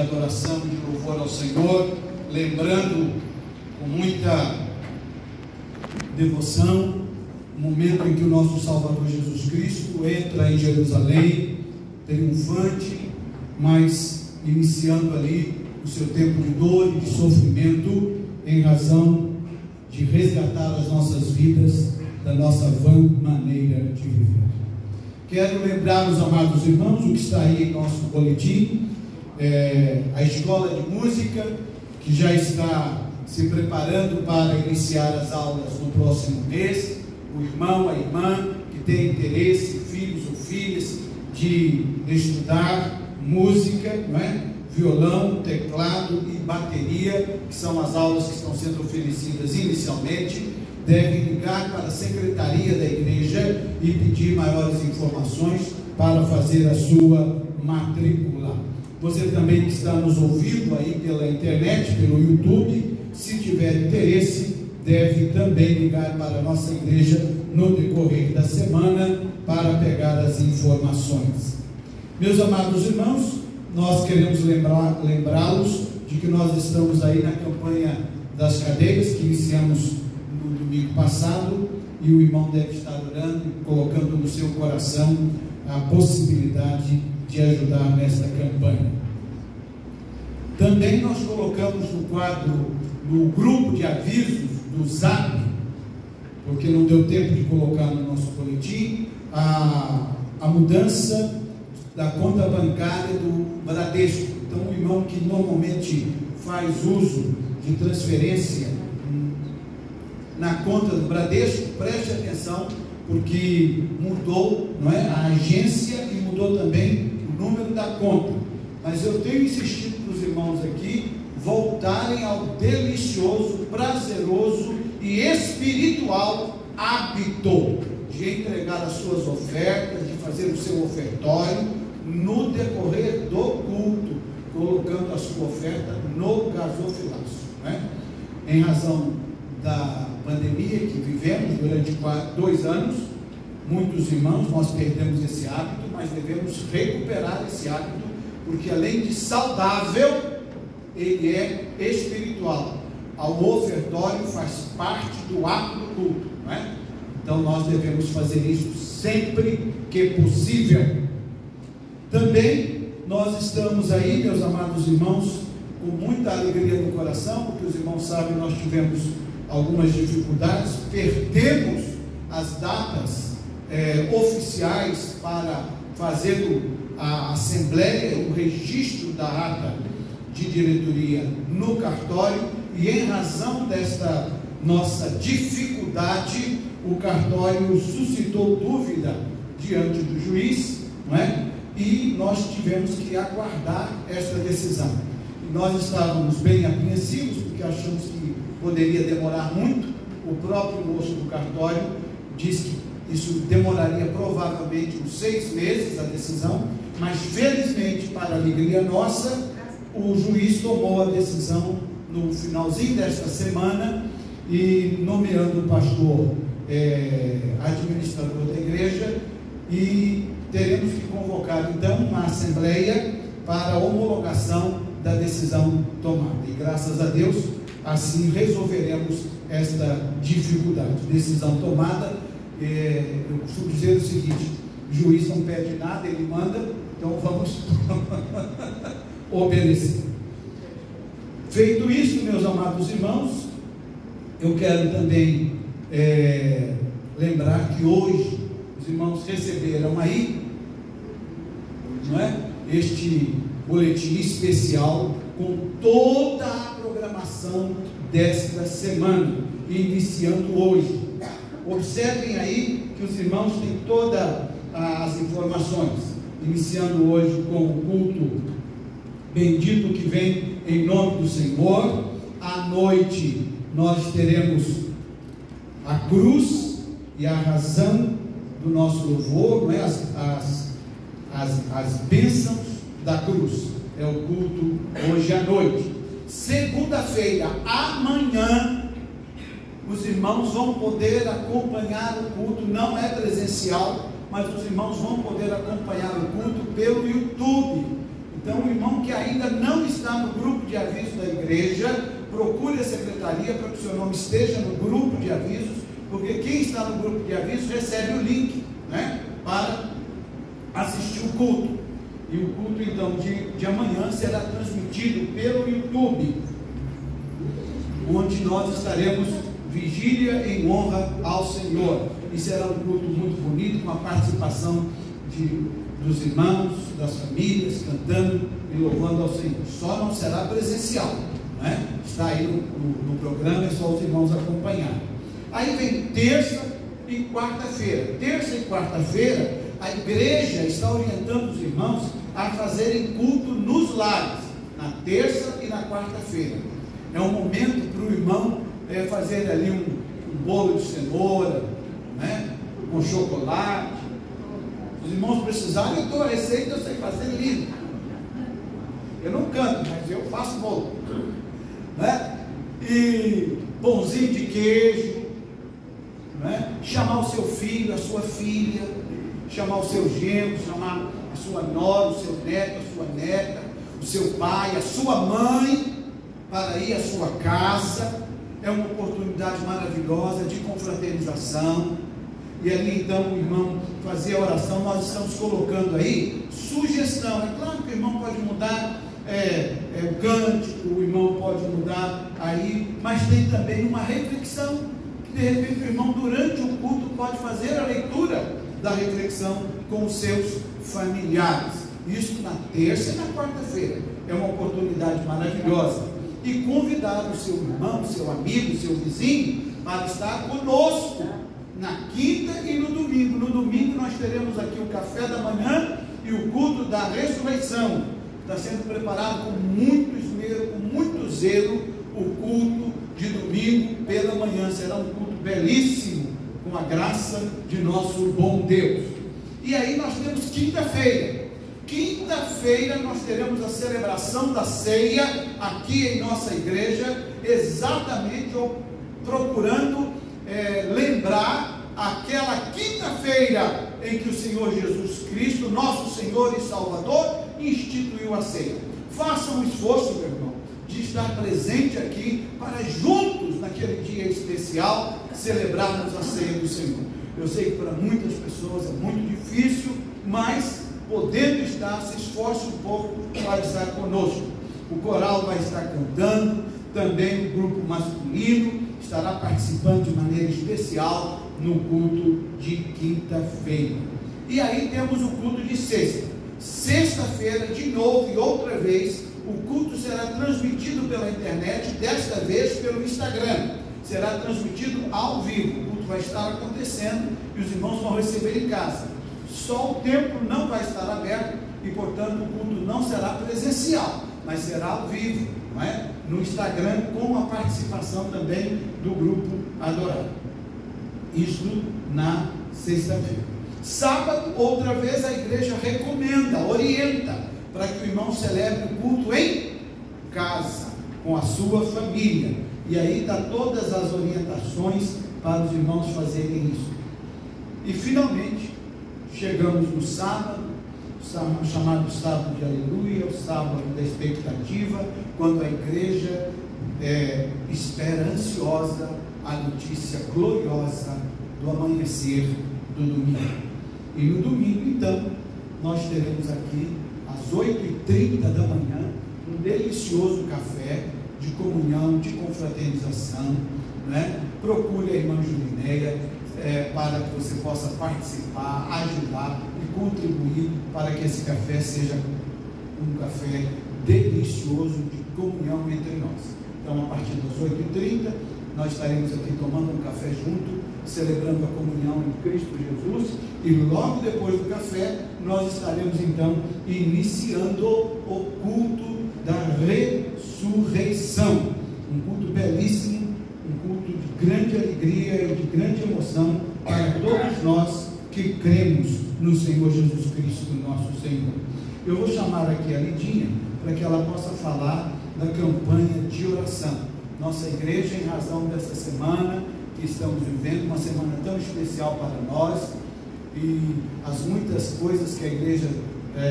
adoração, de louvor ao Senhor, lembrando com muita devoção o momento em que o nosso Salvador Jesus Cristo entra em Jerusalém, triunfante, mas iniciando ali o seu tempo de dor e de sofrimento, em razão de resgatar as nossas vidas da nossa vã maneira de viver. Quero lembrar os amados irmãos o que está aí em nosso boletim, a escola de música, que já está se preparando para iniciar as aulas no próximo mês. O irmão, a irmã que tem interesse, filhos ou filhas, de estudar música, não é? Violão, teclado e bateria, que são as aulas que estão sendo oferecidas inicialmente, devem ligar para a secretaria da igreja e pedir maiores informações para fazer a sua matrícula. Você também que está nos ouvindo aí pela internet, pelo YouTube, se tiver interesse, deve também ligar para a nossa igreja no decorrer da semana para pegar as informações. Meus amados irmãos, nós queremos lembrá-los de que nós estamos aí na campanha das cadeiras, que iniciamos no domingo passado, e o irmão deve estar orando e colocando no seu coração a possibilidade de ajudar nesta campanha. Também nós colocamos no quadro, no grupo de avisos do Zap, porque não deu tempo de colocar no nosso boletim, a mudança da conta bancária do Bradesco. Então, o irmão que normalmente faz uso de transferência na conta do Bradesco, preste atenção, porque mudou, não é, a agência e mudou também o número da conta. Mas eu tenho insistido para os irmãos aqui voltarem ao delicioso, prazeroso e espiritual hábito de entregar as suas ofertas, de fazer o seu ofertório no decorrer do culto, colocando a sua oferta no gasofilaço, né? Em razão da pandemia que vivemos durante 2 anos, muitos irmãos, nós perdemos esse hábito, mas devemos recuperar esse hábito, porque além de saudável, ele é espiritual. Ao ofertório faz parte do ato do culto, não é? Então nós devemos fazer isso sempre que possível. Também nós estamos aí, meus amados irmãos, com muita alegria no coração, porque os irmãos sabem, nós tivemos algumas dificuldades, perdemos as datas oficiais para fazer a assembleia, o registro da ata de diretoria no cartório, e em razão desta nossa dificuldade, o cartório suscitou dúvida diante do juiz, não é? E nós tivemos que aguardar esta decisão. E nós estávamos bem apreensivos, porque achamos que poderia demorar muito. O próprio moço do cartório disse que isso demoraria provavelmente uns 6 meses a decisão, mas felizmente, para a alegria nossa, o juiz tomou a decisão no finalzinho desta semana, e nomeando o pastor administrador da igreja, e teremos que convocar então uma assembleia para a homologação da decisão tomada, e graças a Deus assim resolveremos esta dificuldade. Decisão tomada, eu costumo dizer o seguinte: o juiz não pede nada, ele manda, então vamos obedecer. Feito isso, meus amados irmãos, eu quero também lembrar que hoje os irmãos receberam aí, não é, este boletim especial com toda a programação desta semana, iniciando hoje. Observem aí que os irmãos têm todas as informações, iniciando hoje com o culto bendito que vem em nome do Senhor. À noite nós teremos a cruz e a razão do nosso louvor, não é? As bênçãos da cruz. É o culto hoje à noite. Segunda-feira, amanhã, os irmãos vão poder acompanhar o culto. Não é presencial, mas os irmãos vão poder acompanhar o culto pelo YouTube. Então, o irmão que ainda não está no grupo de aviso da igreja, procure a secretaria para que o seu nome esteja no grupo de avisos, porque quem está no grupo de avisos recebe o link, né, para assistir o culto. E o culto, então, de amanhã será transmitido pelo YouTube, onde nós estaremos vigília em honra ao Senhor. E será um culto muito bonito, com a participação dos irmãos, das famílias, cantando e louvando ao Senhor. Só não será presencial, né? Está aí no programa, é só os irmãos acompanharem. Aí vem terça e quarta-feira. Terça e quarta-feira, a igreja está orientando os irmãos a fazerem culto nos lares, na terça e na quarta-feira. É um momento para o irmão fazer ali um bolo de cenoura, né, com chocolate. Os irmãos precisarem, eu dou a receita, eu sei fazer lindo. Eu não canto, mas eu faço bolo, né? E pãozinho de queijo, né? Chamar o seu filho, a sua filha, chamar o seu genro, chamar a sua nora, o seu neto, a sua neta, o seu pai, a sua mãe, para ir à sua casa. É uma oportunidade maravilhosa de confraternização. E ali então o irmão fazia a oração. Nós estamos colocando aí sugestão. É claro que o irmão pode mudar o cântico, o irmão pode mudar aí, mas tem também uma reflexão, que de repente o irmão durante o culto pode fazer a leitura da reflexão com os seus familiares. Isso na terça e na quarta-feira. É uma oportunidade maravilhosa. E convidar o seu irmão, seu amigo, seu vizinho para estar conosco na quinta e no domingo. No domingo nós teremos aqui o café da manhã e o culto da ressurreição. Está sendo preparado com muito esmero, com muito zelo, o culto de domingo pela manhã. Será um culto belíssimo, com a graça de nosso bom Deus. E aí nós temos quinta-feira. Quinta-feira nós teremos a celebração da ceia aqui em nossa igreja, exatamente procurando lembrar aquela quinta-feira em que o Senhor Jesus Cristo, nosso Senhor e Salvador, instituiu a ceia. Faça um esforço, meu irmão, de estar presente aqui para juntos, naquele dia especial, celebrarmos a ceia do Senhor. Eu sei que para muitas pessoas é muito difícil, mas podendo estar, se esforce um pouco para estar conosco. O coral vai estar cantando, também o grupo masculino estará participando de maneira especial no culto de quinta-feira. E aí temos o culto de sexta. Sexta-feira, de novo e outra vez, o culto será transmitido pela internet, desta vez pelo Instagram. Será transmitido ao vivo. O culto vai estar acontecendo e os irmãos vão receber em casa. Só o templo não vai estar aberto e, portanto, o culto não será presencial, mas será ao vivo, não é? No Instagram, com a participação também do grupo Adorado. Isto na sexta-feira. Sábado, outra vez, a igreja recomenda, orienta, para que o irmão celebre o culto em casa, com a sua família. E aí dá todas as orientações para os irmãos fazerem isso. E, finalmente, chegamos no sábado, chamado sábado de aleluia, o sábado da expectativa, quando a igreja espera ansiosa a notícia gloriosa do amanhecer do domingo. E no domingo, então, nós teremos aqui às 8h30 da manhã um delicioso café de comunhão, de confraternização, né? Procure a irmã Julinéia para que você possa participar, ajudar e contribuir para que esse café seja um café delicioso de comunhão entre nós. Então, a partir das 8h30, nós estaremos aqui tomando um café junto, celebrando a comunhão em Cristo Jesus, e logo depois do café, nós estaremos então iniciando o culto da ressurreição, um culto belíssimo, um culto de grande alegria e de grande emoção para todos nós que cremos no Senhor Jesus Cristo, nosso Senhor. Eu vou chamar aqui a Lidinha para que ela possa falar da campanha de oração. Nossa igreja, em razão dessa semana que estamos vivendo, uma semana tão especial para nós, e as muitas coisas que a igreja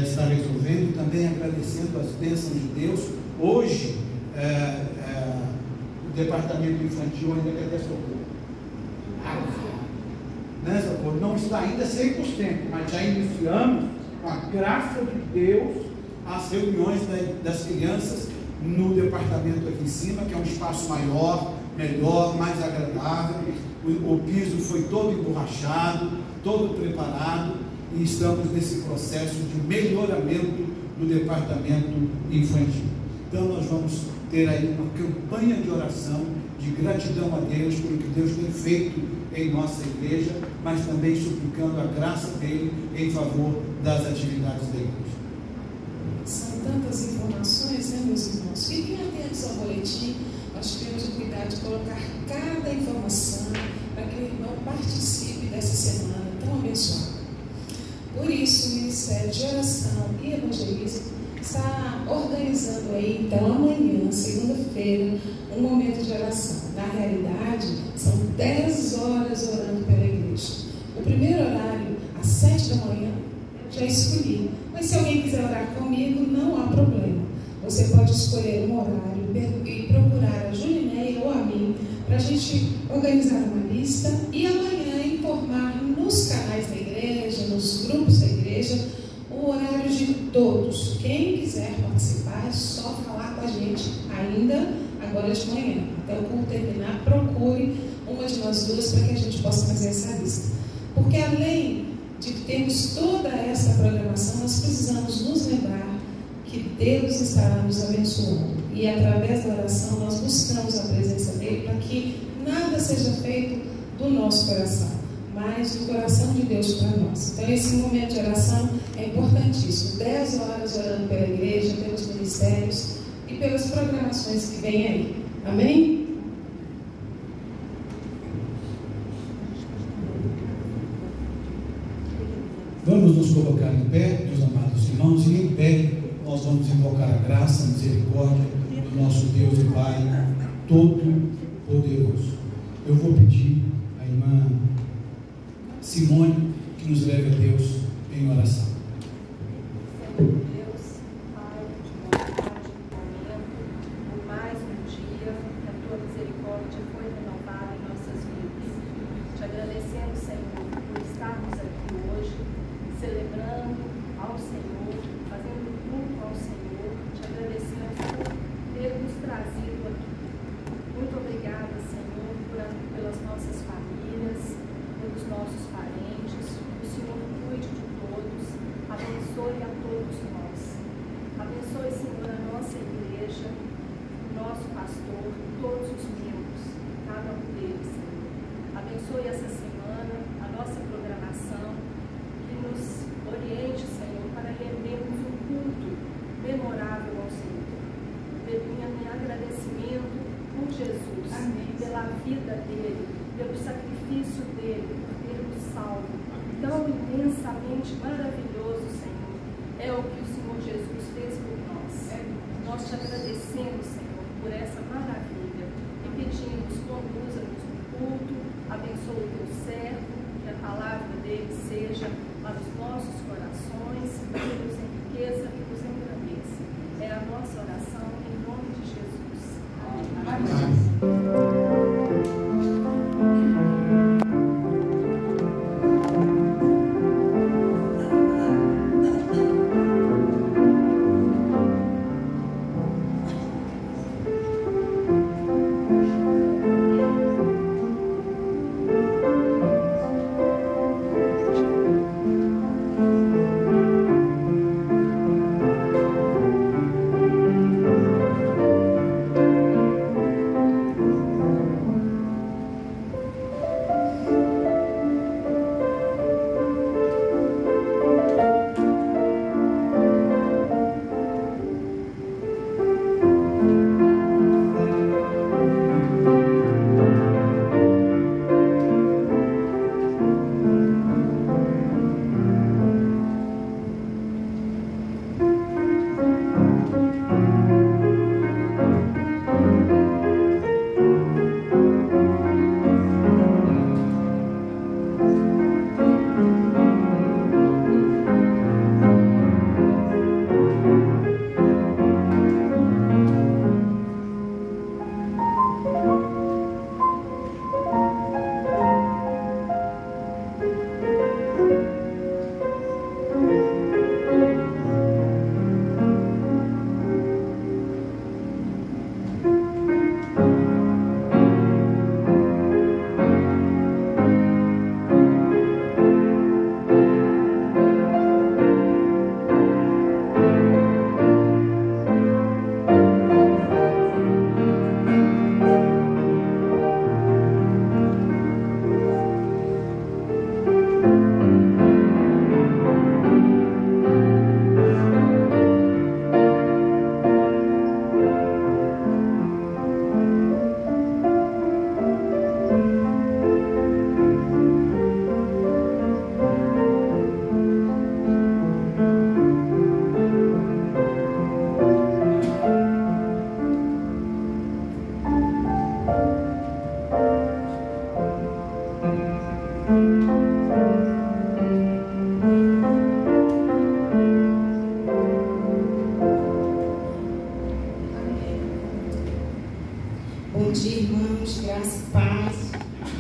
está resolvendo, e também agradecendo as bênçãos de Deus. Hoje, o departamento infantil ainda quer socorro. Né, socorro? Não está ainda 100%, mas já iniciamos, com a graça de Deus, as reuniões das crianças no departamento aqui em cima, que é um espaço maior, melhor, mais agradável. O piso foi todo emborrachado, todo preparado, e estamos nesse processo de melhoramento do departamento infantil. Então nós vamos ter aí uma campanha de oração, de gratidão a Deus por o que Deus tem feito em nossa igreja, mas também suplicando a graça dele em favor das atividades da igreja. São tantas informações, né, meus irmãos? Fiquem atentos ao boletim. Nós temos o cuidado de colocar cada informação para que o irmão participe dessa semana tão abençoada. Por isso, o Ministério de Oração e Evangelismo está organizando aí, então, amanhã, segunda-feira, um momento de oração. Na realidade, são 10 horas orando pela igreja. O primeiro horário, às 7 da manhã, já escolhi. Mas se alguém quiser orar comigo, não há problema. Você pode escolher um horário e procurar a Julineia ou a mim para a gente organizar uma lista e amanhã informar nos canais da igreja, nos grupos da igreja, o horário de todos. Quem quiser participar é só falar com a gente ainda agora de manhã. Até o culto terminar, procure uma de nós duas para que a gente possa fazer essa lista. Porque além de termos toda essa programação, nós precisamos nos lembrar que Deus estará nos abençoando. E através da oração nós buscamos a presença dele para que nada seja feito do nosso coração, mas do coração de Deus para nós. Então esse momento de oração é importantíssimo. 10 horas orando pela igreja, pelos ministérios e pelas programações que vêm aí. Amém? Vamos nos colocar em pé, meus amados irmãos, e em pé nós vamos invocar a graça, a misericórdia do nosso Deus e Pai Todo-Poderoso. Eu vou pedir à irmã Simone que nos leve a Deus em oração. Abençoa o teu servo, que a palavra dele seja Bom dia, irmãos, graça e paz.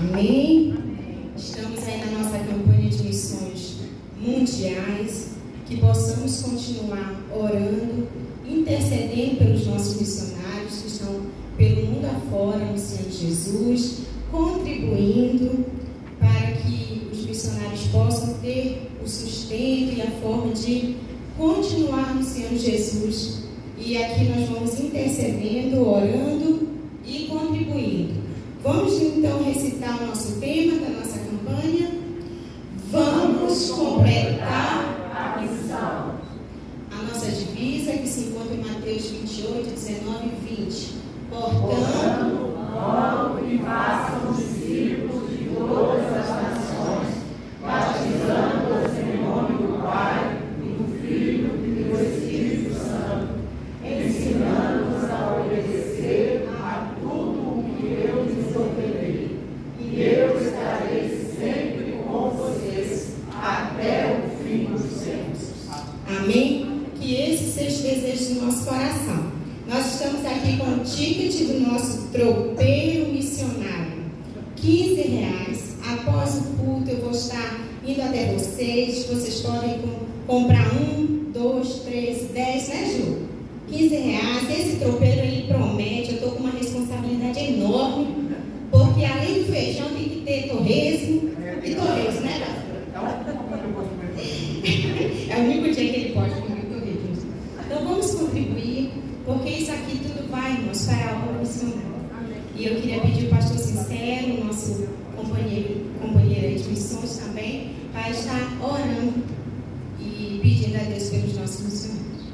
Amém? Estamos aí na nossa campanha de missões mundiais, que possamos continuar orando, intercedendo pelos nossos missionários que estão pelo mundo afora, anunciando Jesus, contribuindo para que os missionários possam ter o sustento e a forma de continuar anunciando Jesus. E aqui nós vamos intercedendo, orando e contribuindo. Vamos então recitar o nosso tema da nossa campanha. Vamos completar a missão. A nossa divisa que se encontra em Mateus 28, 19 e 20. Portanto, vão e façam discípulos de todas as nações, batizando-os em nome do Pai, do Filho e do Espírito Santo, ensinando-os a obedecer a tudo o que eu lhes ordenei. E eu estarei sempre com vocês até o fim dos tempos. Amém? Que esse seja o desejo do nosso coração. Nós estamos aqui com o ticket do nosso tropeiro missionário. R$15. Após o culto eu vou estar indo até vocês. Vocês podem comprar 1, 2, 3, 10, né, Ju? R$15. Esse tropeiro ele promete. Eu estou com uma responsabilidade enorme, porque além do feijão tem que ter torresmo e torresmo, né, Débora? É o único dia que ele pode comer torresmo. Então vamos contribuir, porque isso aqui tudo vai, irmãos, para a obra missionária. E eu queria pedir o pastor Sincero, nosso companheiro de missões também, para estar orando e pedindo a Deus pelos nossos missionários.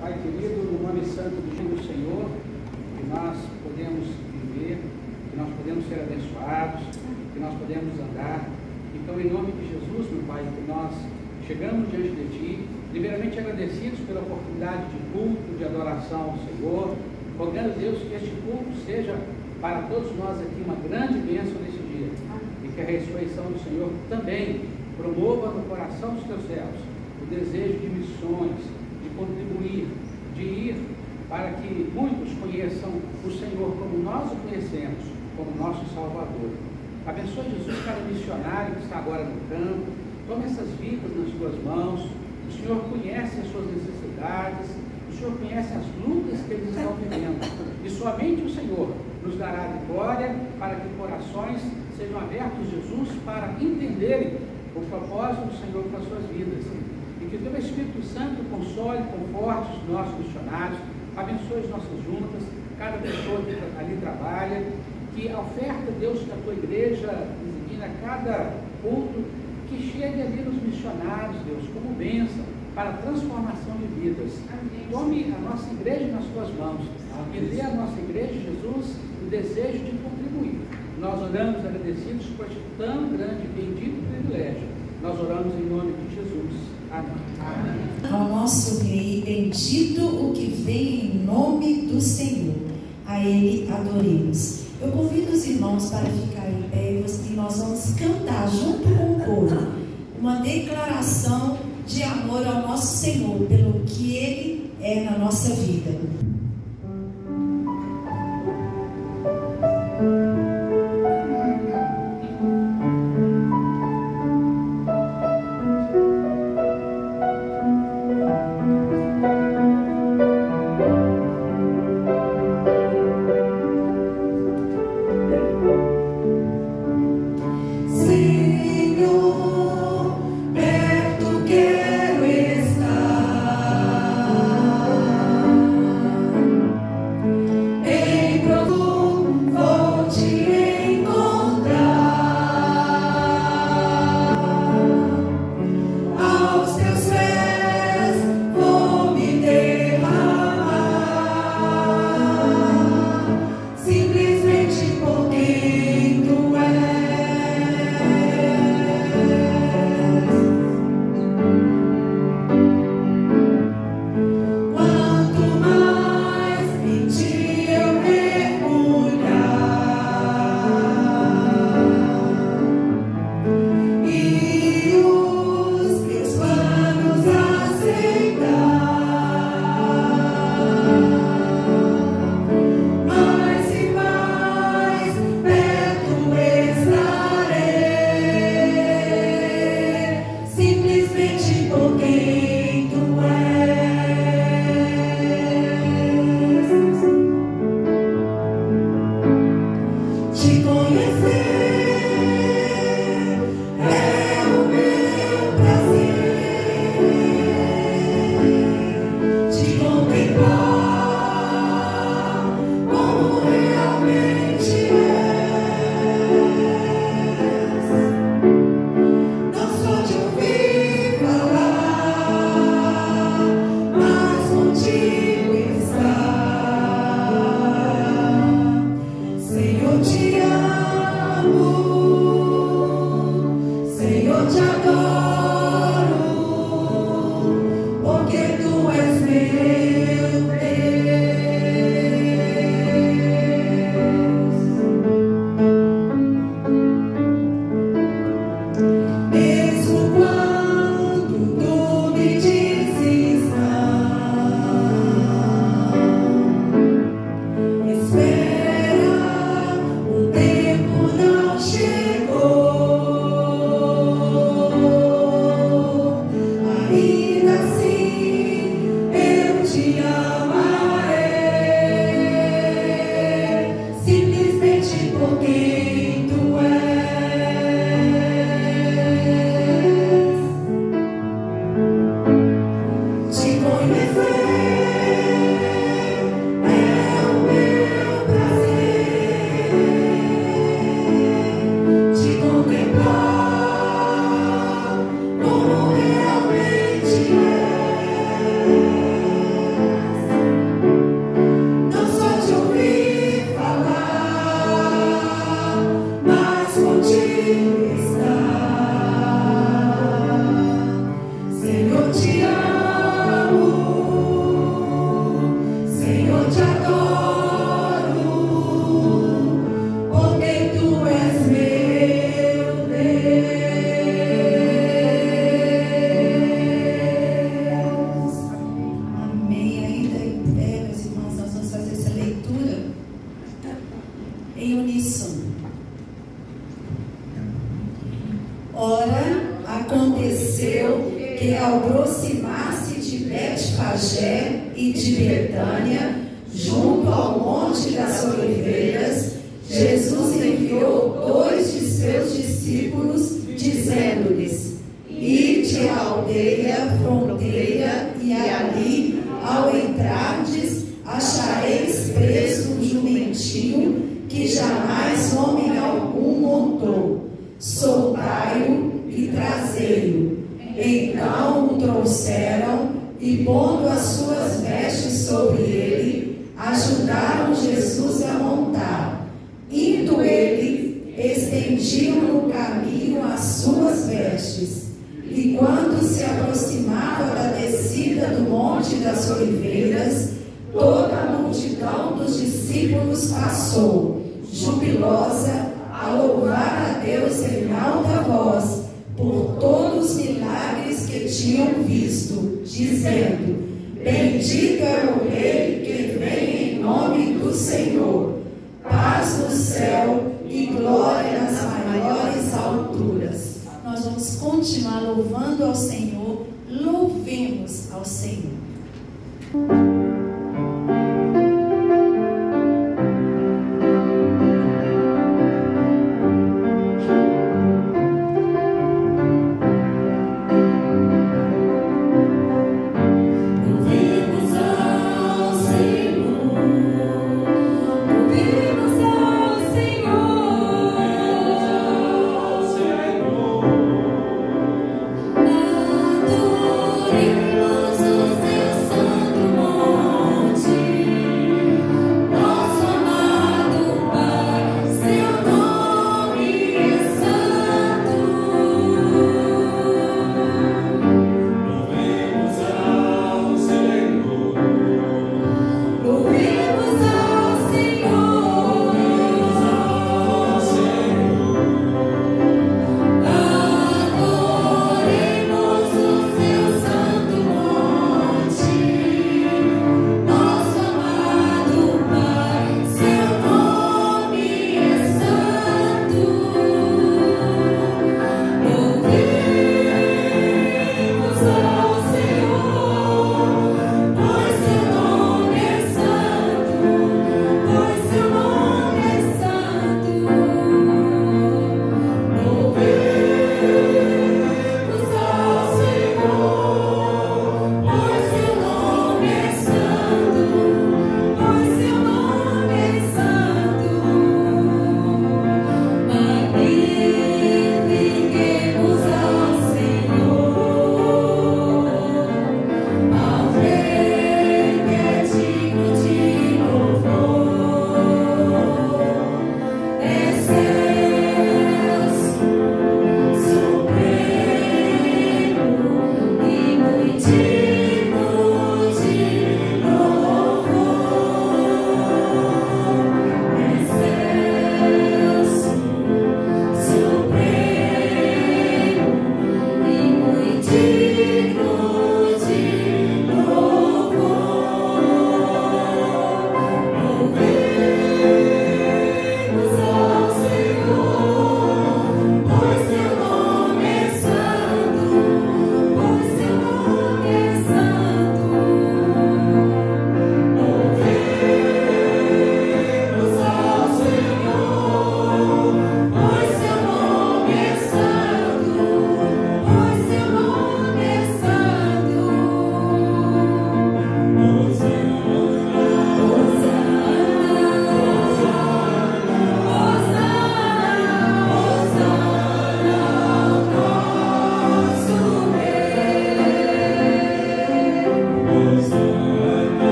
Pai querido, no nome santo do Senhor, que nós podemos viver, que nós podemos ser abençoados, que nós podemos andar. Então, em nome de Jesus, meu Pai, que nós chegamos diante de Ti, primeiramente agradecidos pela oportunidade de culto, de adoração ao Senhor, rogando, Deus, que este culto seja para todos nós aqui uma grande bênção nesse dia, e que a ressurreição do Senhor também promova no coração dos Teus servos o desejo de missões, de contribuir, de ir, para que muitos conheçam o Senhor como nós o conhecemos, como nosso Salvador. Abençoe, Jesus, cada missionário que está agora no campo. Tome essas vidas nas Tuas mãos. O Senhor conhece as suas necessidades, o Senhor conhece as lutas que eles estão vivendo, e somente o Senhor nos dará vitória para que corações sejam abertos, Jesus, para entenderem o propósito do Senhor para as suas vidas, e que o Teu Espírito Santo console, conforte os nossos missionários, abençoe as nossas juntas, cada pessoa que ali trabalha, que a oferta, Deus, que a Tua igreja designa a cada culto, que chegue ali nos missionários, Deus, como bênção para a transformação de vidas. Tome a nossa igreja nas Tuas mãos e dê à nossa igreja, Jesus, o desejo de contribuir. Nós oramos agradecidos por este tão grande e bendito privilégio. Nós oramos em nome de Jesus. Amém. Amém. Ao nosso Rei, bendito o que vem em nome do Senhor. A Ele adoremos. Eu convido os irmãos para ficar em pé e nós vamos cantar junto com o coro uma declaração de amor ao nosso Senhor, pelo que Ele é na nossa vida. Perto quero estar. aproximar-se de Betfagé e de Betânia, junto ao Monte das Oliveiras, Jesus enviou 2 de seus discípulos, dizendo-lhes: ide à aldeia fronteira, e ali, ao entrardes, achareis preso um jumentinho que jamais homem algum montou. Soltai-o e trazei-o. Então o trouxeram e, pondo as suas vestes sobre ele, ajudaram Jesus a montar. Indo ele, estendiam no caminho as suas vestes. E quando se aproximava da descida do Monte das Oliveiras, toda a multidão dos discípulos passou, jubilosa, a louvar a Deus em alta voz, por todos os milagres que tinham visto, dizendo: bendito é o Rei que vem em nome do Senhor, paz no céu e glória nas maiores alturas. Nós vamos continuar louvando ao Senhor, louvemos ao Senhor. Magnifiquemos ao Senhor.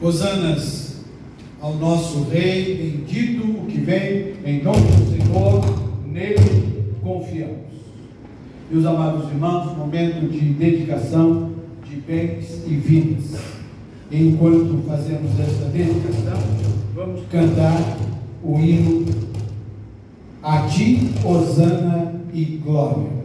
Hosanas ao nosso Rei, bendito o que vem em nome do Senhor, nele confiamos. Meus amados irmãos, momento de dedicação de bens e vidas. Enquanto fazemos esta dedicação, vamos cantar o hino A Ti, Hosana e Glória.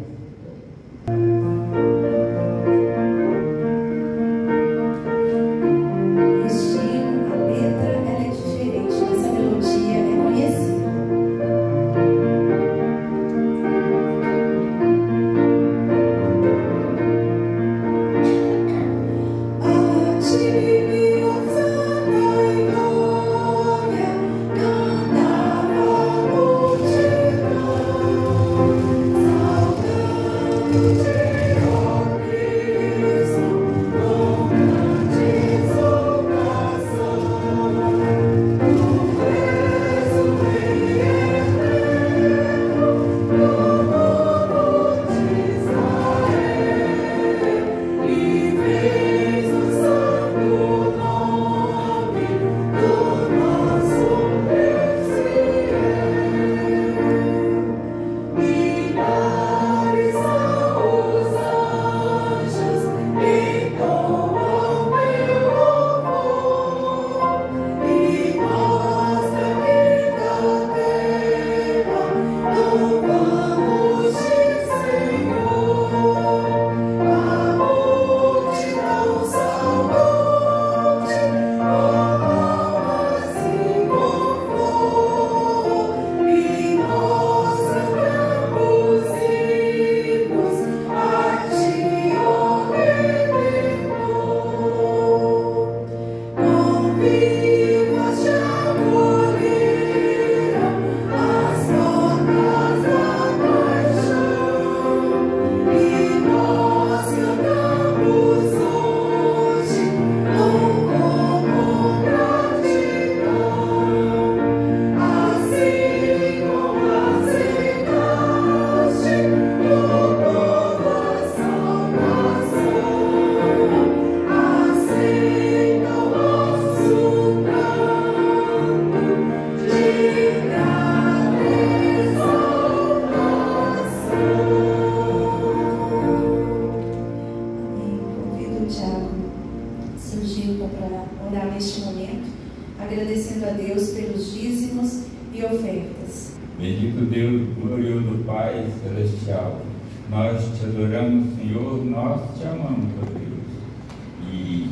Agradecendo a Deus pelos dízimos e ofertas. Bendito Deus, glorioso Pai Celestial, nós te adoramos, Senhor, nós te amamos, ó Deus. E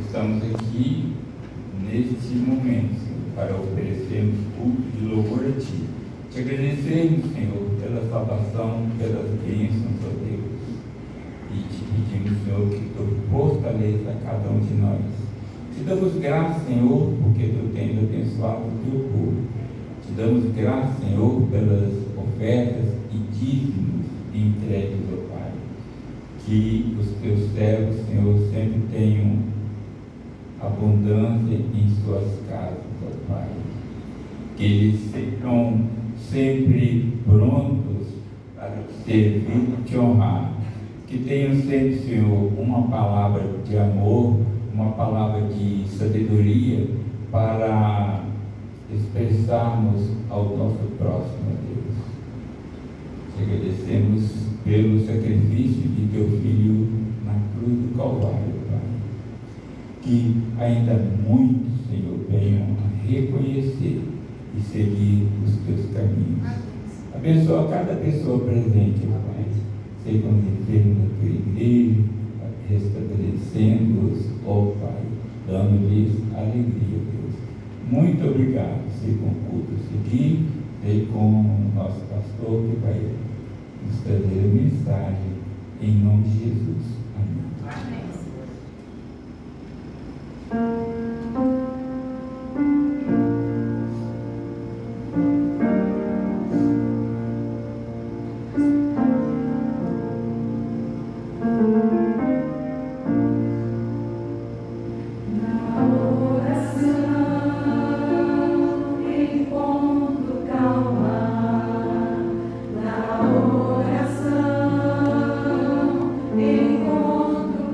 estamos aqui neste momento, Senhor, para oferecermos culto de louvor a Ti. Te agradecemos, Senhor, pela salvação, pelas bênçãos, ó Deus. E te pedimos, Senhor, que Tu fortaleça cada um de nós. Te damos graças, Senhor, porque Tu tens abençoado o Teu povo. Te damos graças, Senhor, pelas ofertas e dízimos entregues, ó Pai. Que os Teus servos, Senhor, sempre tenham abundância em suas casas, ó Pai. Que eles sejam sempre prontos para servir e te honrar. Que tenham sempre, Senhor, uma palavra de amor, uma palavra de sabedoria para expressarmos ao nosso próximo, Deus. Te agradecemos pelo sacrifício de Teu Filho na cruz do Calvário, Pai. Que ainda muitos, Senhor, venham a reconhecer e seguir os Teus caminhos. Abençoa cada pessoa presente, Pai. Seja com os enfermos da Tua igreja, restabelecendo-os, ó Pai, dando-lhes alegria, Deus. Muito obrigado. Seja com o culto seguir, seja com o nosso pastor que vai nos trazer a mensagem, em nome de Jesus. Amém. Amém. Encontro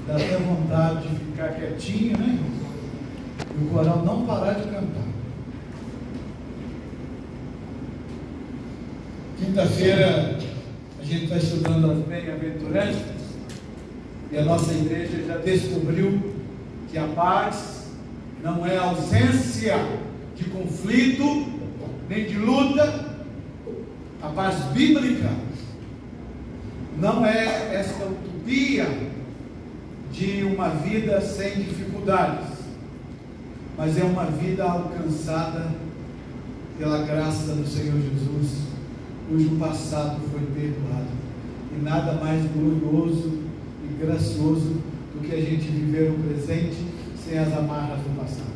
Dá até vontade de ficar quietinho, né? E o coral não parar de cantar. Quinta-feira a gente está estudando as bem-aventuranças e a nossa igreja já descobriu que a paz não é ausência de conflito nem de luta. A paz bíblica não é essa utopia de uma vida sem dificuldades, mas é uma vida alcançada pela graça do Senhor Jesus, cujo passado foi perdoado. E nada mais glorioso e gracioso do que a gente viver o presente sem as amarras do passado.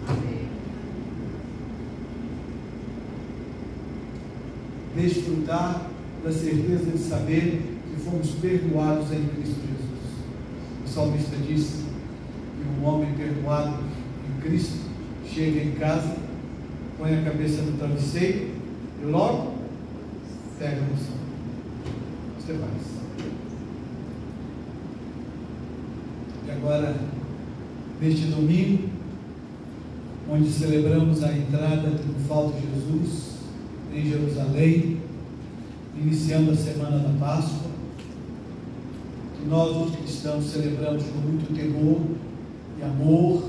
Desfrutar da certeza de saber que fomos perdoados em Cristo Jesus. O salmista disse que um homem perdoado em Cristo chega em casa, põe a cabeça no travesseiro e logo pega no sono. Isso é paz. E agora, neste domingo, onde celebramos a entrada triunfal de Jesus em Jerusalém, iniciando a semana da Páscoa, que nós, os cristãos, celebramos com muito temor e amor.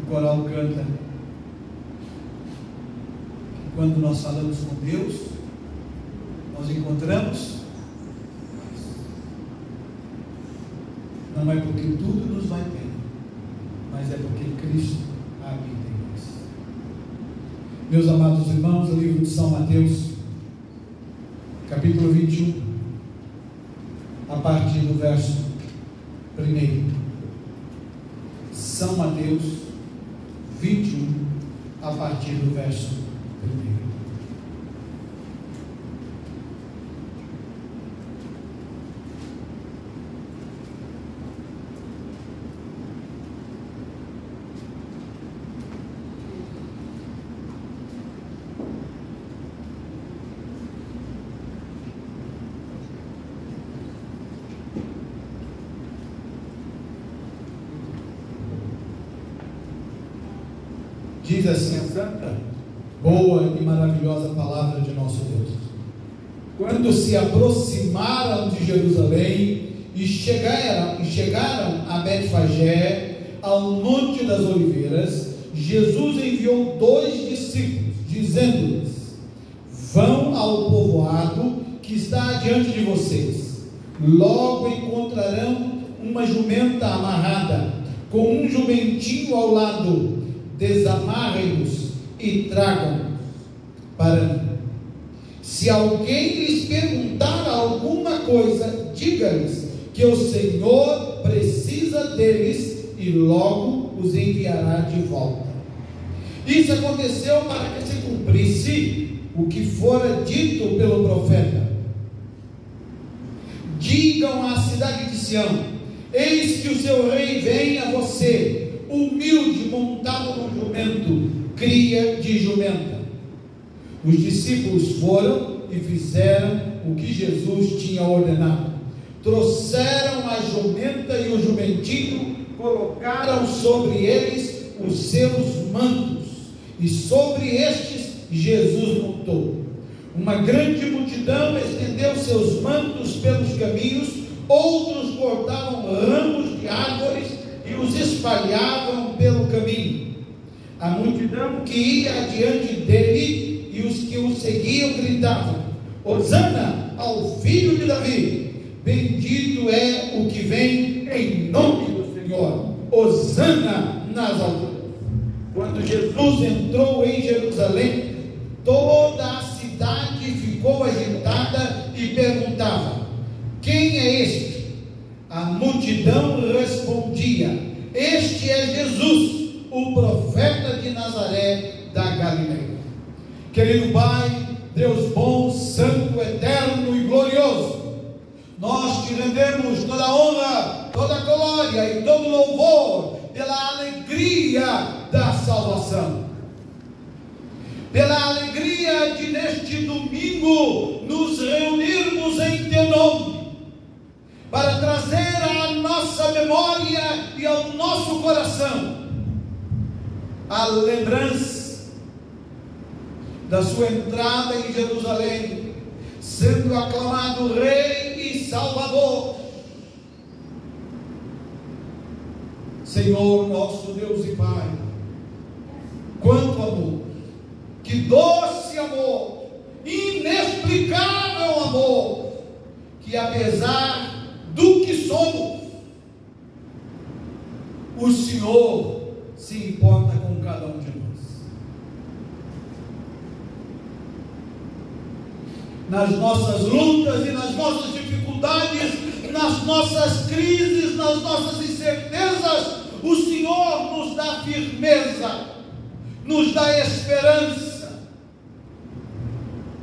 O coral canta que quando nós falamos com Deus, nós encontramos paz. Não é porque tudo nos vai bem, mas é porque Cristo habita em nós. Meus amados irmãos, o livro de São Mateus, capítulo 21, a partir do verso 1. São Mateus 21, a partir do verso 1. Diz assim a santa, boa e maravilhosa palavra de nosso Deus. Quando se aproximaram de Jerusalém e chegaram a Betfagé, ao Monte das Oliveiras, Jesus enviou 2 discípulos, dizendo-lhes: vão ao povoado que está adiante de vocês. Logo encontrarão uma jumenta amarrada, com um jumentinho ao lado. Desamarrem-nos e tragam-nos para mim. Se alguém lhes perguntar alguma coisa, diga-lhes que o Senhor precisa deles e logo os enviará de volta. Isso aconteceu para que se cumprisse o que fora dito pelo profeta. Digam à cidade de Sião: eis que o seu rei vem a você, humilde, montado num jumento, cria de jumenta. Os discípulos foram e fizeram o que Jesus tinha ordenado. Trouxeram a jumenta e o jumentinho, colocaram sobre eles os seus mantos, e sobre estes Jesus montou. Uma grande multidão estendeu seus mantos pelos caminhos, outros cortavam ramos de árvores e os espalhavam pelo caminho. A multidão que ia adiante dele e os que o seguiam gritavam: Hosana ao filho de Davi, bendito é o que vem em nome do Senhor, Hosana nas alturas. Quando Jesus entrou em Jerusalém, toda a cidade ficou agitada e perguntava: quem é este? A multidão respondia: este é Jesus, o profeta de Nazaré da Galileia. Querido Pai, Deus bom, santo, eterno e glorioso, nós te rendemos toda a honra, toda a glória e todo o louvor pela alegria da salvação, pela alegria de neste domingo nos reunirmos em teu nome, para trazer à nossa memória e ao nosso coração a lembrança da sua entrada em Jerusalém, sendo aclamado Rei e Salvador. Senhor nosso Deus e Pai, quanto amor, que doce amor, inexplicável amor, que apesar do que somos, o Senhor se importa com cada um de nós. Nas nossas lutas e nas nossas dificuldades, nas nossas crises, nas nossas incertezas, o Senhor nos dá firmeza, nos dá esperança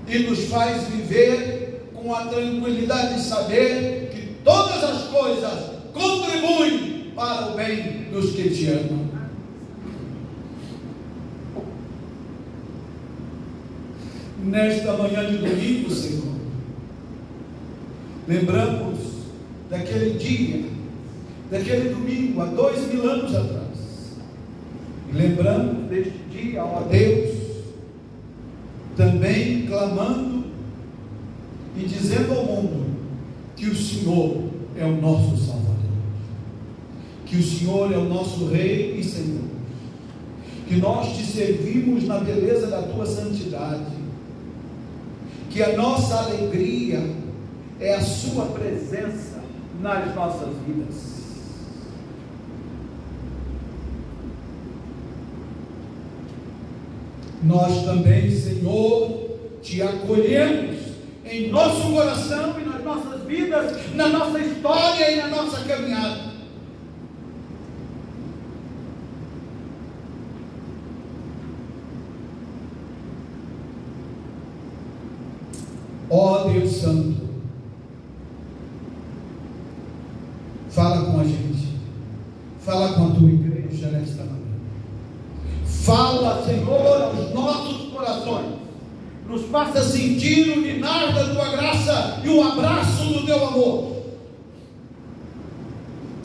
e nos faz viver com a tranquilidade de saber que todas as coisas contribuem para o bem dos que te amam. Nesta manhã de domingo, Senhor, lembramos daquele dia, daquele domingo, há 2000 anos atrás, e lembramos deste dia, ó Deus, também clamando e dizendo ao mundo que o Senhor é o nosso Salvador, que o Senhor é o nosso Rei e Senhor, que nós te servimos na beleza da tua santidade, que a nossa alegria é a sua presença nas nossas vidas. Nós também, Senhor, te acolhemos em nosso coração e nas nossas vidas, na nossa história e na nossa caminhada. Ó Deus Santo, fala com a gente, fala com a tua igreja nesta manhã. Fala, Senhor, aos nossos corações, nos faça sentir o ninar da tua graça e o abraço do teu amor,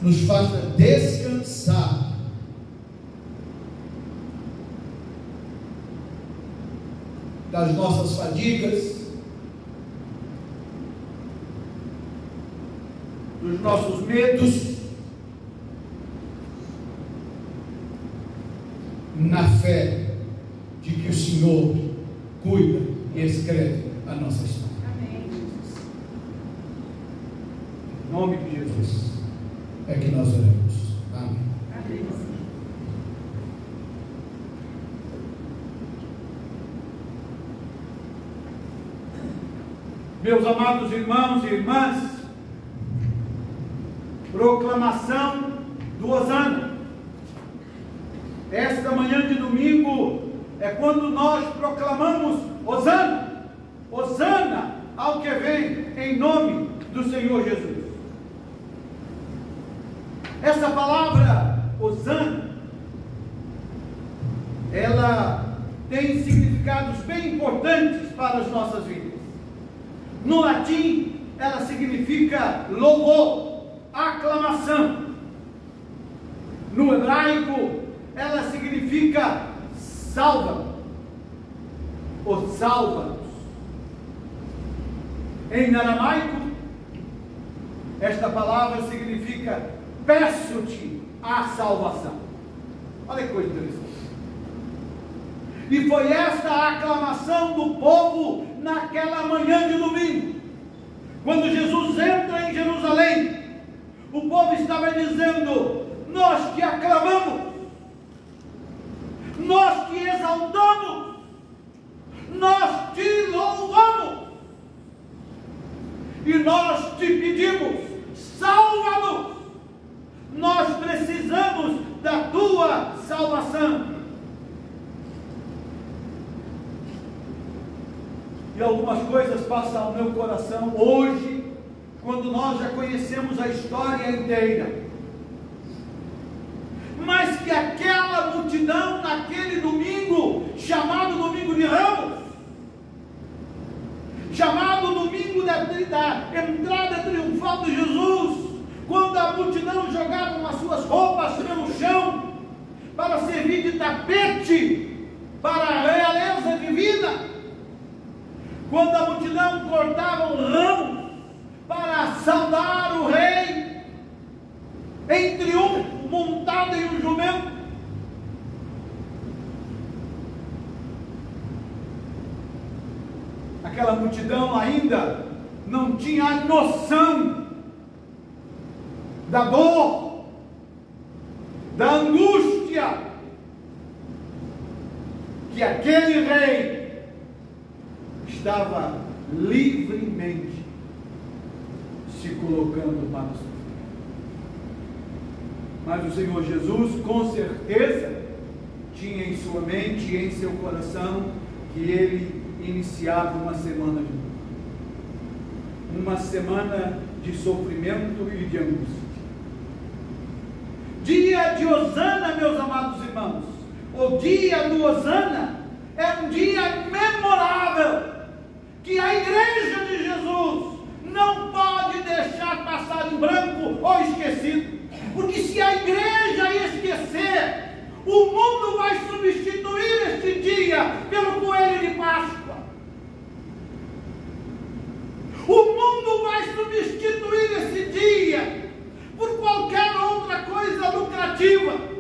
nos faça descansar das nossas fadigas, dos nossos medos, na fé de que o Senhor cuida e escreve a nossa história. Amém. Em nome de Jesus é que nós oramos. Amém. Amém. Meus amados irmãos e irmãs, proclamação do Hosana. Esta manhã de domingo é quando nós proclamamos Hosana, Hosana ao que vem em nome do Senhor Jesus. Essa palavra Hosana, ela tem significados bem importantes para as nossas vidas. No latim, ela significa louvor, aclamação. No hebraico, ela significa salva, ou salva-nos. Em aramaico, esta palavra significa peço-te a salvação. Olha que coisa interessante. E foi esta a aclamação do povo naquela manhã de domingo, quando Jesus entra em Jerusalém. O povo estava dizendo: nós te aclamamos, nós te exaltamos, nós te louvamos, e nós te pedimos, salva-nos, nós precisamos da tua salvação. E algumas coisas passam ao meu coração hoje, quando nós já conhecemos a história inteira, mas que aquela multidão naquele domingo, chamado Domingo de Ramos, chamado domingo da entrada triunfal de Jesus, quando a multidão jogava as suas roupas pelo chão, para servir de tapete para a realeza divina, quando a multidão cortava um ramo para saudar o rei, em triunfo, montado em um jumento. Aquela multidão ainda não tinha a noção da dor, da angústia que aquele rei estava livremente se colocando para sofrer. Mas o Senhor Jesus, com certeza, tinha em sua mente e em seu coração que ele iniciava uma semana de dor, uma semana de sofrimento e de angústia. Dia de Hosana, meus amados irmãos, o dia do Hosana é um dia memorável, que a igreja de Jesus não pode deixar passar em branco ou esquecido, porque se a igreja esquecer, o mundo vai substituir este dia pelo coelho de Páscoa. O mundo vai substituir esse dia por qualquer outra coisa lucrativa.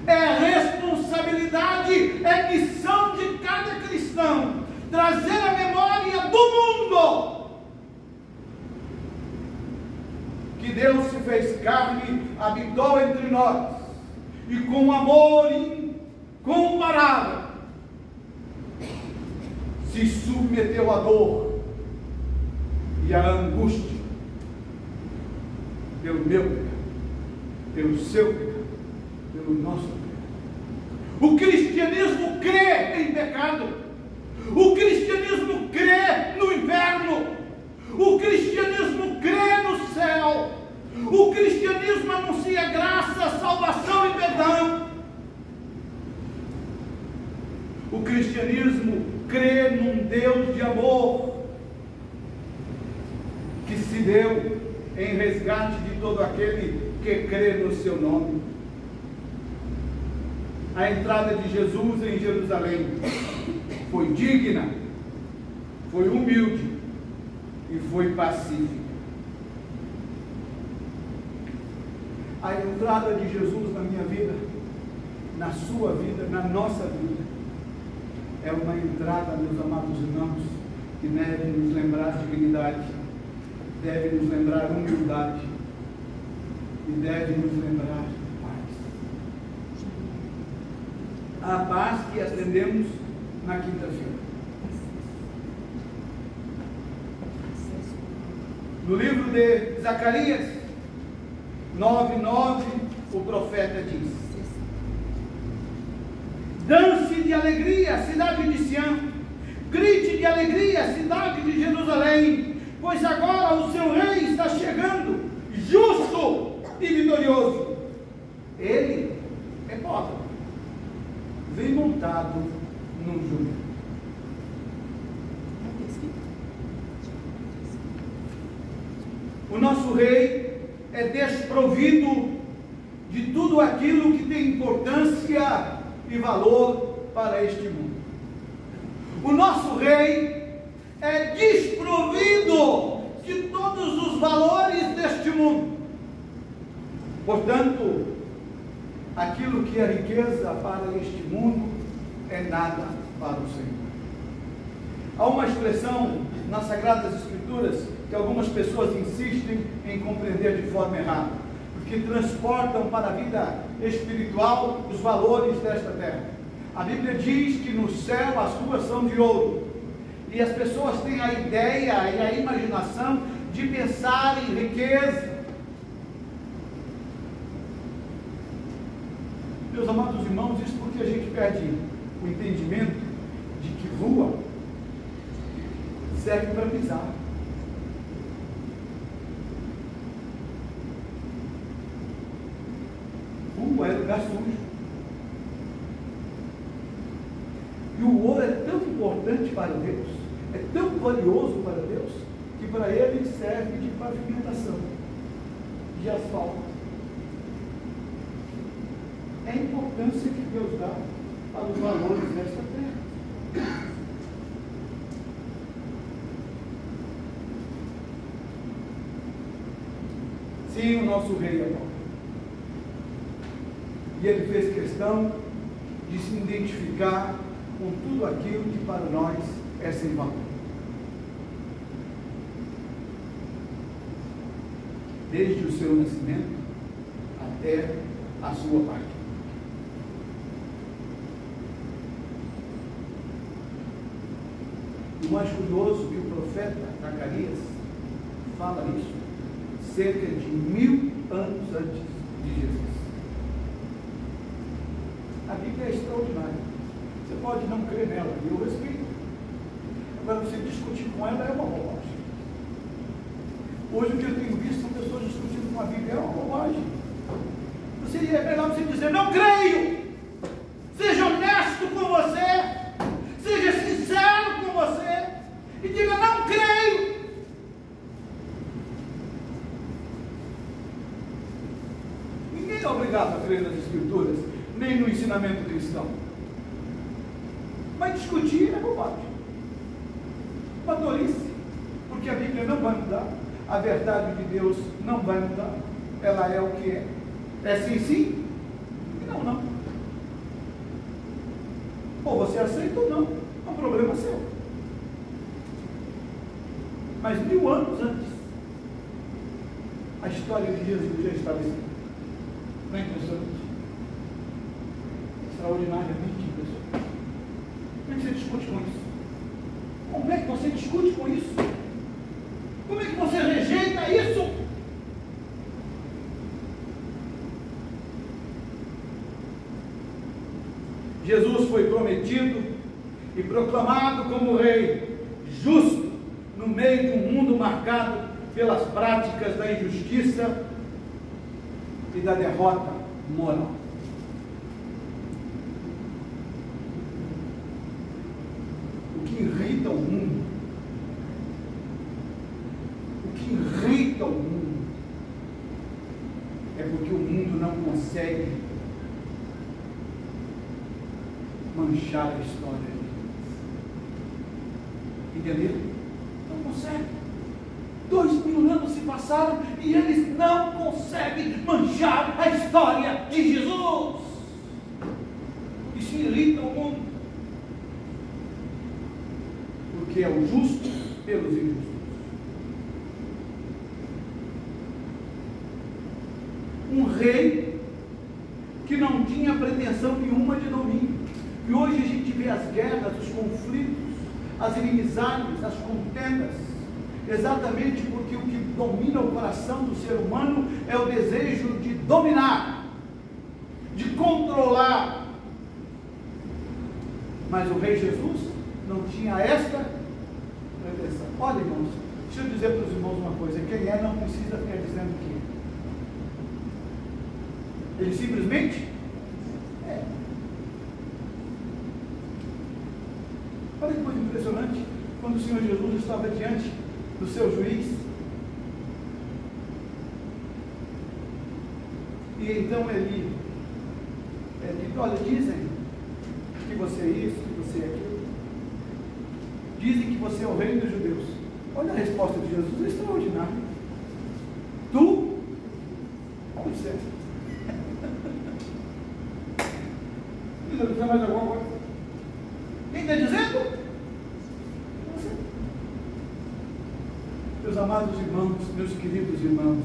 É responsabilidade, é missão de cada cristão trazer a memória do mundo que Deus se fez carne, habitou entre nós e com amor incomparável se submeteu à dor e à angústia pelo meu pecado, pelo seu pecado, pelo nosso pecado. O cristianismo crê em pecado, o cristianismo crê no inferno, o cristianismo crê no céu, o cristianismo anuncia graça, salvação e perdão. O cristianismo crê num Deus de amor que se deu em resgate de todo aquele que crê no seu nome. A entrada de Jesus em Jerusalém foi digna, foi humilde e foi pacífica. A entrada de Jesus na minha vida, na sua vida, na nossa vida, é uma entrada, meus amados irmãos, que deve nos lembrar dignidade, deve nos lembrar humildade e deve nos lembrar paz. A paz que aprendemos na quinta-feira. No livro de Zacarias 9:9, o profeta diz: dance de alegria, cidade de Sião, grite de alegria, cidade de Jerusalém, pois agora o seu rei está chegando, justo e vitorioso. Ele é pobre, vem montado num jumento. O nosso rei é desprovido de tudo aquilo que tem importância e valor para este mundo. O nosso rei é desprovido de todos os valores deste mundo. Portanto, aquilo que é riqueza para este mundo é nada para o Senhor. Há uma expressão nas Sagradas Escrituras que algumas pessoas insistem em compreender de forma errada, porque transportam para a vida espiritual os valores desta terra. A Bíblia diz que no céu as ruas são de ouro, e as pessoas têm a ideia e a imaginação de pensar em riqueza. Meus amados irmãos, isso porque a gente perde o entendimento de que rua serve para pisar. Rua é lugar sujo. E o ouro é tão importante para Deus, é tão valioso para Deus, que para ele serve de pavimentação, de asfalto. É a importância que Deus dá para os valores desta terra. Sim, o nosso rei é bom. E ele fez questão de se identificar com tudo aquilo que para nós é sem valor. Desde o seu nascimento até a sua morte. O mais curioso que o profeta Zacarias fala isso cerca de 1000 anos antes de Jesus. A Bíblia é extraordinária. Você pode não crer nela, e eu respeito. Agora, você discutir com ela é uma bobagem. Hoje o que eu tenho visto pessoas discutindo com a Bíblia é uma bobagem. É melhor você dizer, não creio. Seja honesto com você. Seja sincero com você. E diga, não creio. Ninguém é obrigado a crer nas Escrituras, nem no ensinamento cristão. Mas discutir é bobagem. Uma tolice. Porque a Bíblia não vai mudar. A verdade de Deus não vai mudar. Ela é o que é. É sim, sim. E não, não. Ou você aceita ou não. É um problema seu. Mas 1000 anos antes, a história de Jesus já estava escrita. Não é impressionante? Extraordinariamente impressionante. Como é que você discute com isso? Como é que você discute com isso? Como é que você rejeita isso? Jesus foi prometido e proclamado como rei justo no meio de um mundo marcado pelas práticas da injustiça e da derrota moral. O que irrita o mundo, é porque o mundo não consegue manchar a história de Deus. Entenderam? Não consegue. 2000 anos se passaram e eles não conseguem manchar a história de Jesus. Isso irrita o mundo. Porque é o justo pelos injustos. Um rei que não tinha pretensão nenhuma de domínio. E hoje a gente vê as guerras, os conflitos, as inimizades, as contendas, exatamente porque o que domina o coração do ser humano é o desejo de dominar, de controlar. Mas o rei Jesus não tinha esta pretensão. Olha, irmãos, deixa eu dizer para os irmãos uma coisa: quem é não precisa ficar dizendo que ele simplesmente é. Olha que coisa impressionante, quando o Senhor Jesus estava diante do seu juiz, e então ele disse, olha, dizem que você é isso, que você é aquilo, dizem que você é o rei dos judeus. Olha a resposta de Jesus, é extraordinária. Tu disseste. Precisa mais alguma coisa? Quem está dizendo? Você. Meus amados irmãos, meus queridos irmãos,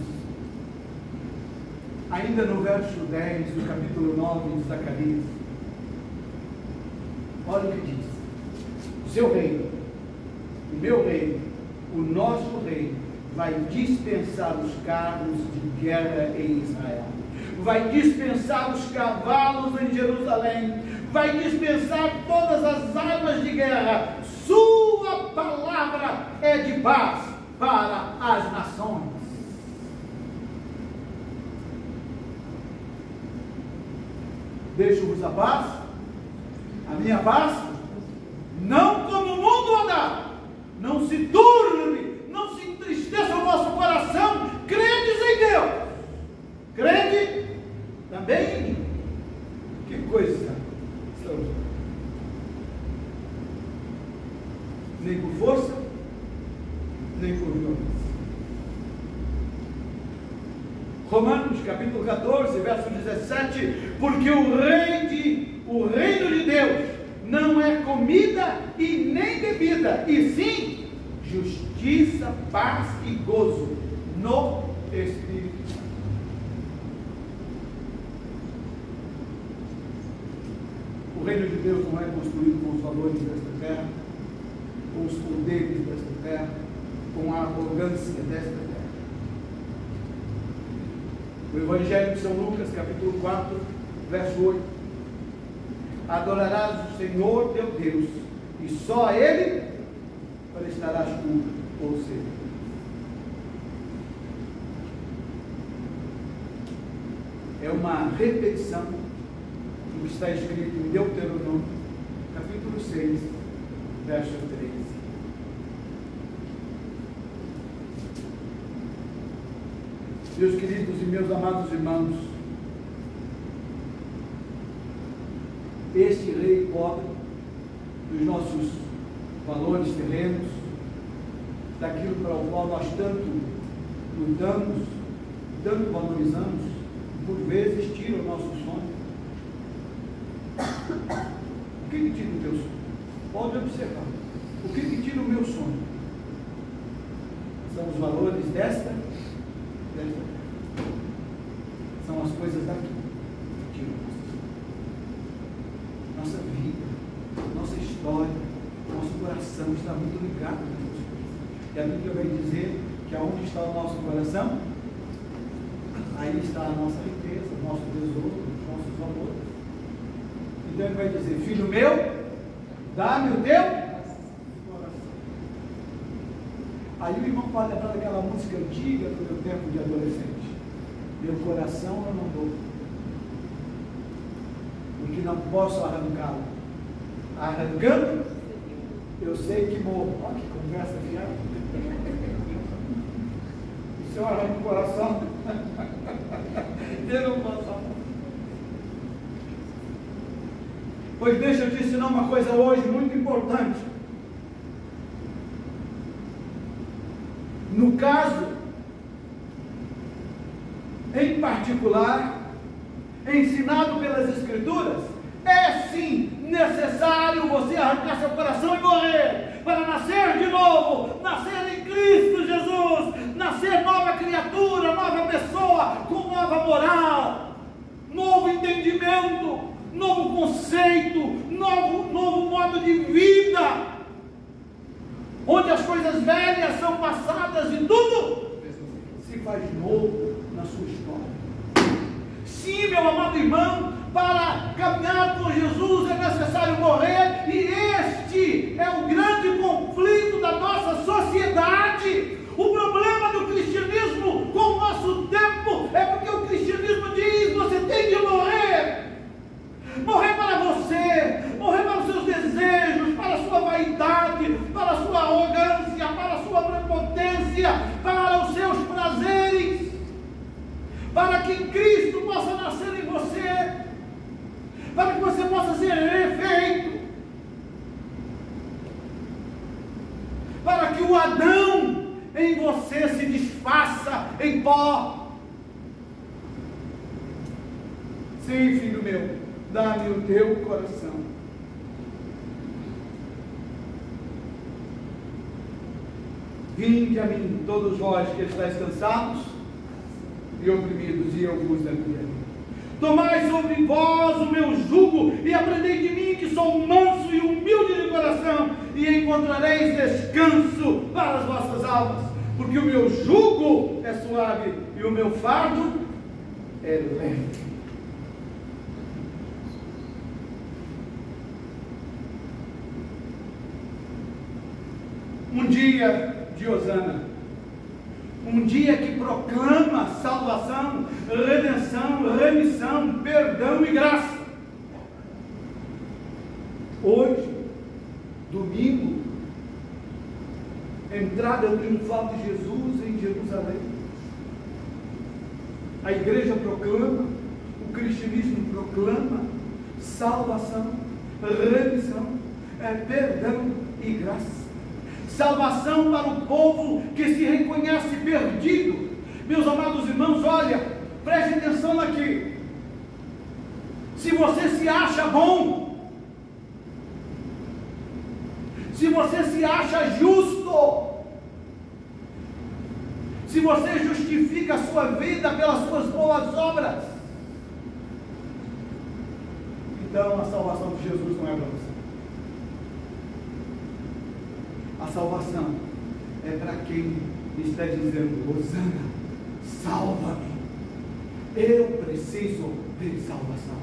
ainda no verso 10 do capítulo 9 de Zacarias, olha o que diz: o seu reino, o meu reino, o nosso reino vai dispensar os carros de guerra em Israel, vai dispensar os cavalos em Jerusalém, vai dispensar todas as armas de guerra. Sua palavra é de paz para as nações. Deixo-vos a paz, a minha paz, não como o mundo não se turbe, não se entristeça o vosso coração. Credes em Deus, crede também em mim. Que coisa extraordinária. Nem por força, nem por violência. Romanos capítulo 14, verso 17, porque o reino de Deus não é comida e nem bebida, e sim justiça, paz e gozo no Espírito Santo. O reino de Deus não é construído com os valores desta terra, com os poderes desta terra, com a arrogância desta terra. O Evangelho de São Lucas, capítulo 4, verso 8. Adorarás o Senhor teu Deus, e só a Ele prestarás culto, ou seja, é uma repetição do que está escrito em Deuteronômio, capítulo 6, verso 13. Meus queridos e meus amados irmãos, este rei pobre dos nossos valores terrenos, daquilo para o qual nós tanto lutamos, tanto valorizamos, por vezes tira o nosso sonho. O que tira o teu sonho? Pode observar. O que tira o meu sonho? São os valores desta. São as coisas daqui que tiram nossa vida, nossa história, nosso coração está muito ligado a Deus. E a Bíblia vai dizer que aonde está o nosso coração, aí está a nossa riqueza, o nosso tesouro, os nossos valores. Então ele vai dizer: filho meu, dá-me o teu coração. Aí o irmão pode lembrar daquela música antiga do meu tempo de adolescente: meu coração eu não dou, porque não posso arrancá-lo. Arrancando, eu sei que morro. Olha que conversa fiada. O Senhor arranca o coração, eu não posso. Pois deixa eu te ensinar uma coisa hoje muito importante. No caso, em particular, ensinado pelas Escrituras, é sim necessário você arrancar seu coração e morrer, para nascer de novo, nascer em Cristo Jesus, nascer nova criatura, nova pessoa, com nova moral, novo entendimento, novo conceito, novo modo de vida, onde as coisas velhas são passadas e tudo se faz novo na sua história. Sim, meu amado irmão, para caminhar com Jesus é necessário morrer, e este é o grande conflito da nossa sociedade. O problema do cristianismo com o nosso tempo é porque o cristianismo diz: você tem de morrer. Morrer para você, morrer para os seus desejos, para a sua vaidade, para a sua arrogância, para a sua prepotência, para os seus prazeres, para que Cristo possa nascer em você, para que você possa ser refeito, para que o Adão em você se desfaça em pó. Sim, filho meu, dá-me o teu coração. Vinde a mim, todos vós que estáis cansados e oprimidos, e eu vos aliviarei. Tomai sobre vós o meu jugo e aprendei de mim, que sou manso e humilde de coração, e encontrareis descanso para as vossas almas, porque o meu jugo é suave e o meu fardo é leve. Um dia de Hosana, um dia que proclama salvação, redenção, remissão, perdão e graça. Hoje, domingo, entrada triunfal de Jesus em Jerusalém. A igreja proclama, o cristianismo proclama salvação, remissão, perdão e graça. Salvação para o povo que se reconhece perdido. Meus amados irmãos, olha, preste atenção aqui. Se você se acha bom, se você se acha justo, se você justifica a sua vida pelas suas boas obras, então a salvação de Jesus não é para você. A salvação é para quem está dizendo: Hosana, salva-me, eu preciso de salvação.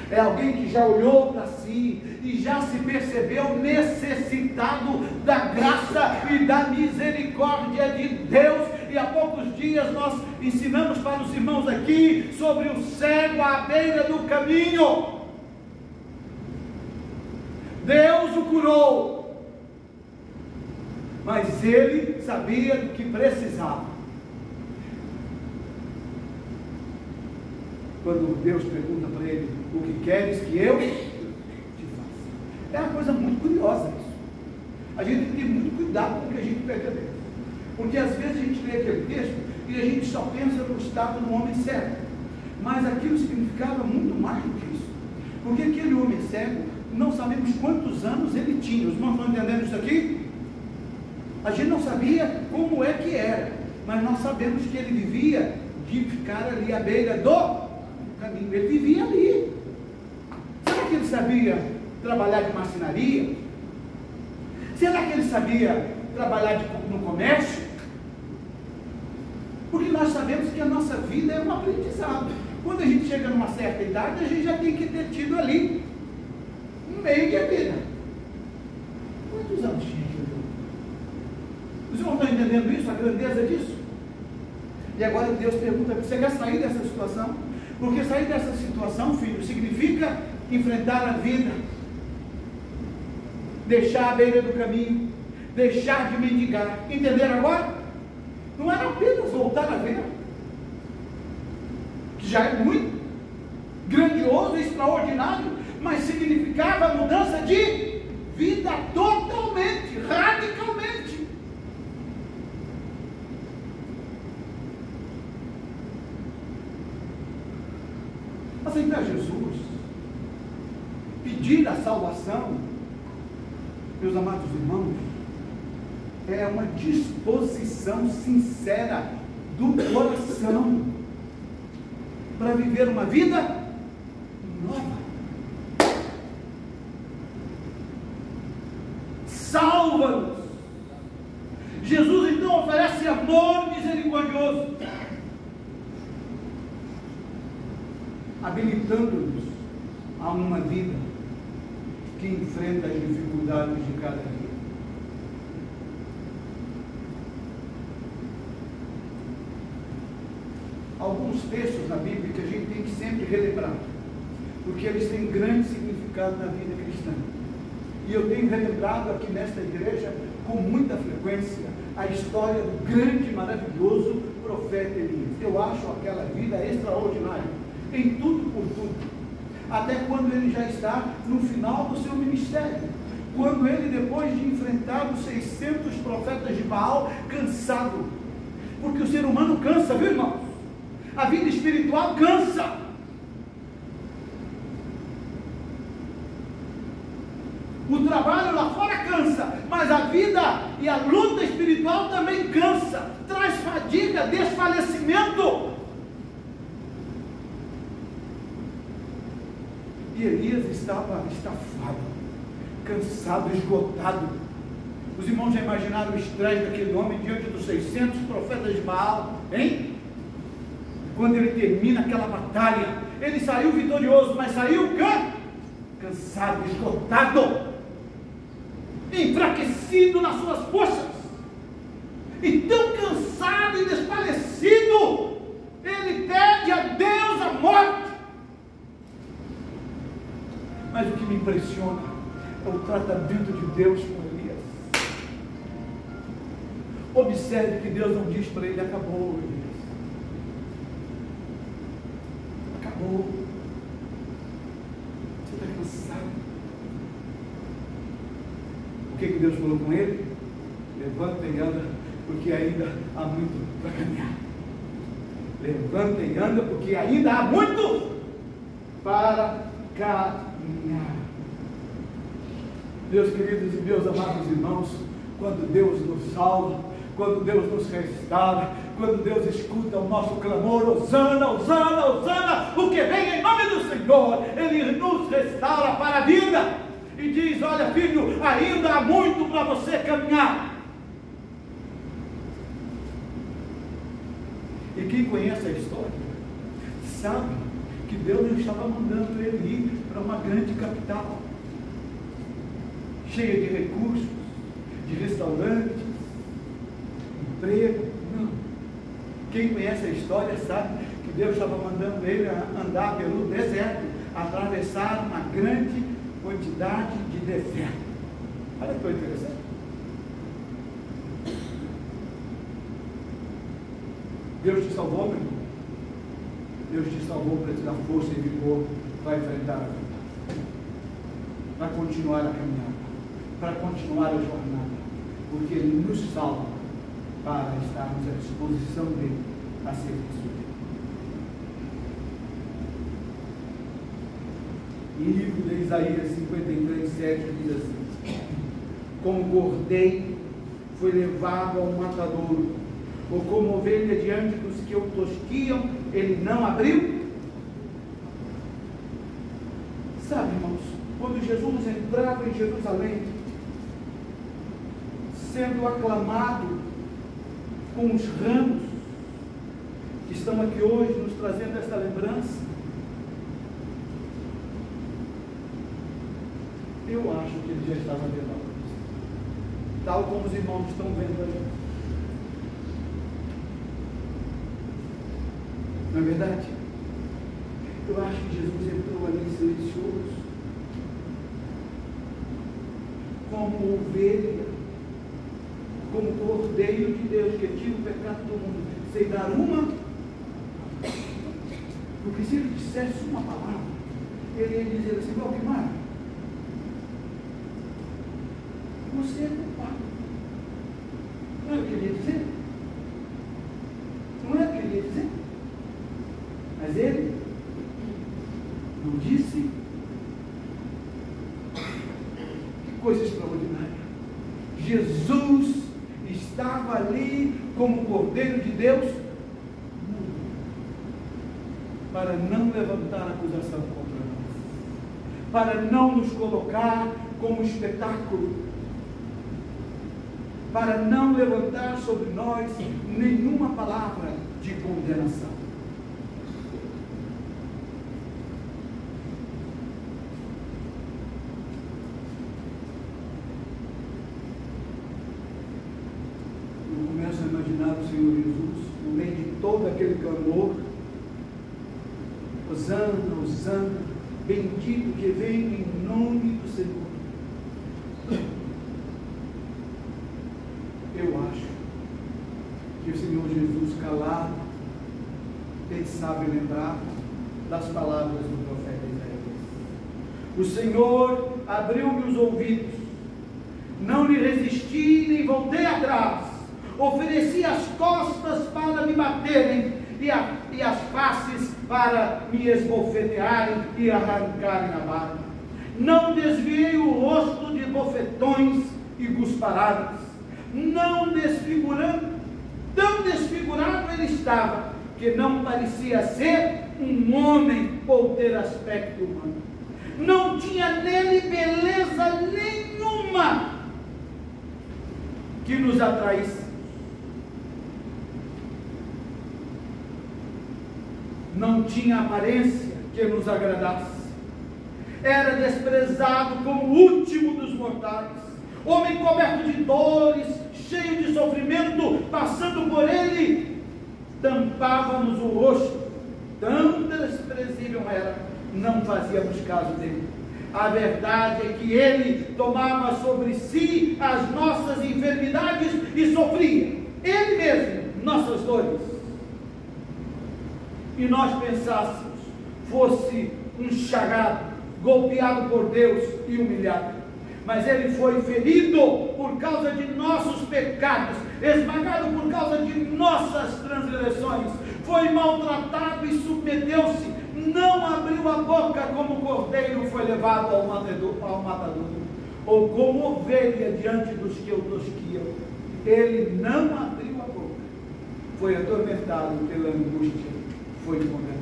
É alguém que já olhou para si e já se percebeu necessitado da graça e da misericórdia de Deus. E há poucos dias nós ensinamos para os irmãos aqui sobre o cego à beira do caminho. Deus o curou, mas ele sabia do que precisava. Quando Deus pergunta para ele: o que queres que eu te faça? É uma coisa muito curiosa isso. A gente tem que ter muito cuidado com o que a gente pede a Deus, porque às vezes a gente lê aquele texto e a gente só pensa no estado do homem cego, mas aquilo significava muito mais do que isso, porque aquele homem cego, não sabemos quantos anos ele tinha. Os irmãos estão entendendo isso aqui? A gente não sabia como é que era, mas nós sabemos que ele vivia de ficar ali à beira do caminho. Ele vivia ali. Será que ele sabia trabalhar de marcenaria? Será que ele sabia trabalhar no comércio? Porque nós sabemos que a nossa vida é um aprendizado. Quando a gente chega numa certa idade, a gente já tem que ter tido ali um meio de vida. Quantos anos tinha aquilo? Os irmãos estão entendendo isso, a grandeza disso? E agora Deus pergunta: você quer sair dessa situação? Porque sair dessa situação, filho, significa enfrentar a vida, deixar a beira do caminho, deixar de mendigar. Entenderam agora? Não era apenas voltar a ver, que já é muito grandioso e extraordinário, mas significava a mudança de vida totalmente, radicalmente. Aceitar Jesus, pedir a salvação, meus amados irmãos, é uma disposição sincera do coração para viver uma vida nova. Salva-nos. Jesus então oferece amor misericordioso, habilitando-nos a uma vida que enfrenta as dificuldades de cada dia. Alguns textos na Bíblia que a gente tem que sempre relembrar, porque eles têm grande significado na vida cristã. E eu tenho relembrado aqui nesta igreja com muita frequência a história do grande e maravilhoso profeta Elias. Eu acho aquela vida extraordinária, em tudo por tudo, até quando ele já está no final do seu ministério, quando ele, depois de enfrentar os 600 profetas de Baal, cansado, porque o ser humano cansa, viu, irmãos? A vida espiritual cansa. O trabalho lá fora cansa, mas a vida e a luta espiritual também cansa, traz fadiga, desfalecimento. E Elias estava estafado, cansado, esgotado. Os irmãos já imaginaram o estresse daquele homem diante dos 600 profetas de Baal, hein? Quando ele termina aquela batalha, ele saiu vitorioso, mas saiu cansado, esgotado, enfraquecido nas suas forças, e tão cansado e desfalecido, ele pede a Deus a morte. Mas o que me impressiona é o tratamento de Deus com Elias. Observe que Deus não diz para ele: acabou, Elias. Acabou. Você está cansado. O que Deus falou com ele? Levanta e anda, porque ainda há muito para caminhar. Levanta e anda, porque ainda há muito para caminhar. Meus queridos e meus amados irmãos, quando Deus nos salva, quando Deus nos restaura, quando Deus escuta o nosso clamor: Hosana, Hosana, Hosana, o que vem em nome do Senhor, Ele nos restaura para a vida e diz: olha, filho, ainda há muito para você caminhar. E quem conhece a história sabe que Deus não estava mandando ele ir para uma grande capital cheia de recursos, de restaurantes, emprego. Não. Quem conhece a história sabe que Deus estava mandando ele andar pelo deserto, atravessar uma grande quantidade de deserto. Olha que coisa interessante. Deus te salvou, meu irmão. Deus te salvou para te dar força e vigor para enfrentar a vida, para continuar a caminhada, para continuar a jornada, porque Ele nos salva para estarmos à disposição dEle a serviço dEle. E o livro de Isaías 53:7 diz assim: como cordeiro foi levado ao matadouro, ou como ovelha diante dos que o tosquiam, ele não abriu. Sabe, irmãos, quando Jesus entrava em Jerusalém, sendo aclamado com os ramos que estão aqui hoje nos trazendo essa lembrança, eu acho que ele já estava vendo a cruz, tal como os irmãos estão vendo ali. Não é verdade? Eu acho que Jesus entrou ali silencioso, como ovelha, como cordeiro de Deus, que tira o pecado do mundo, sem dar uma. Porque se ele dissesse uma palavra, ele ia dizer assim: Valdemar, você é culpado. Não é o que ele ia dizer? Não é o que ele ia dizer? Mas ele não disse. Que coisa extraordinária. Jesus estava ali como Cordeiro de Deus para não levantar acusação contra nós, para não nos colocar como espetáculo, para não levantar sobre nós nenhuma palavra de condenação. Imaginar o Senhor Jesus no meio de todo aquele clamor: Hosana, Hosana, bendito que vem em nome do Senhor. Eu acho que o Senhor Jesus, calado, ele sabe lembrar das palavras do profeta Isaías. O Senhor abriu-me os ouvidos, não lhe resisti nem voltei atrás. Ofereci as costas para me baterem e as faces para me esbofetearem e arrancarem a barba. Não desviei o rosto de bofetões e cusparadas. Não desfigurando, tão desfigurado ele estava, que não parecia ser um homem ou ter aspecto humano. Não tinha nele beleza nenhuma que nos atraísse. Não tinha aparência que nos agradasse. Era desprezado como o último dos mortais. Homem coberto de dores, cheio de sofrimento, passando por ele, tampávamos o rosto. Tão desprezível era, não fazíamos caso dele. A verdade é que ele tomava sobre si as nossas enfermidades e sofria. Ele mesmo, nossas dores, e nós pensássemos, fosse um chagado, golpeado por Deus e humilhado, mas ele foi ferido por causa de nossos pecados, esmagado por causa de nossas transgressões, foi maltratado e submeteu-se, não abriu a boca, como o cordeiro foi levado ao matadouro, ou como ovelha diante dos que o tosquiam. Ele não abriu a boca, foi atormentado pela angústia, foi condenado.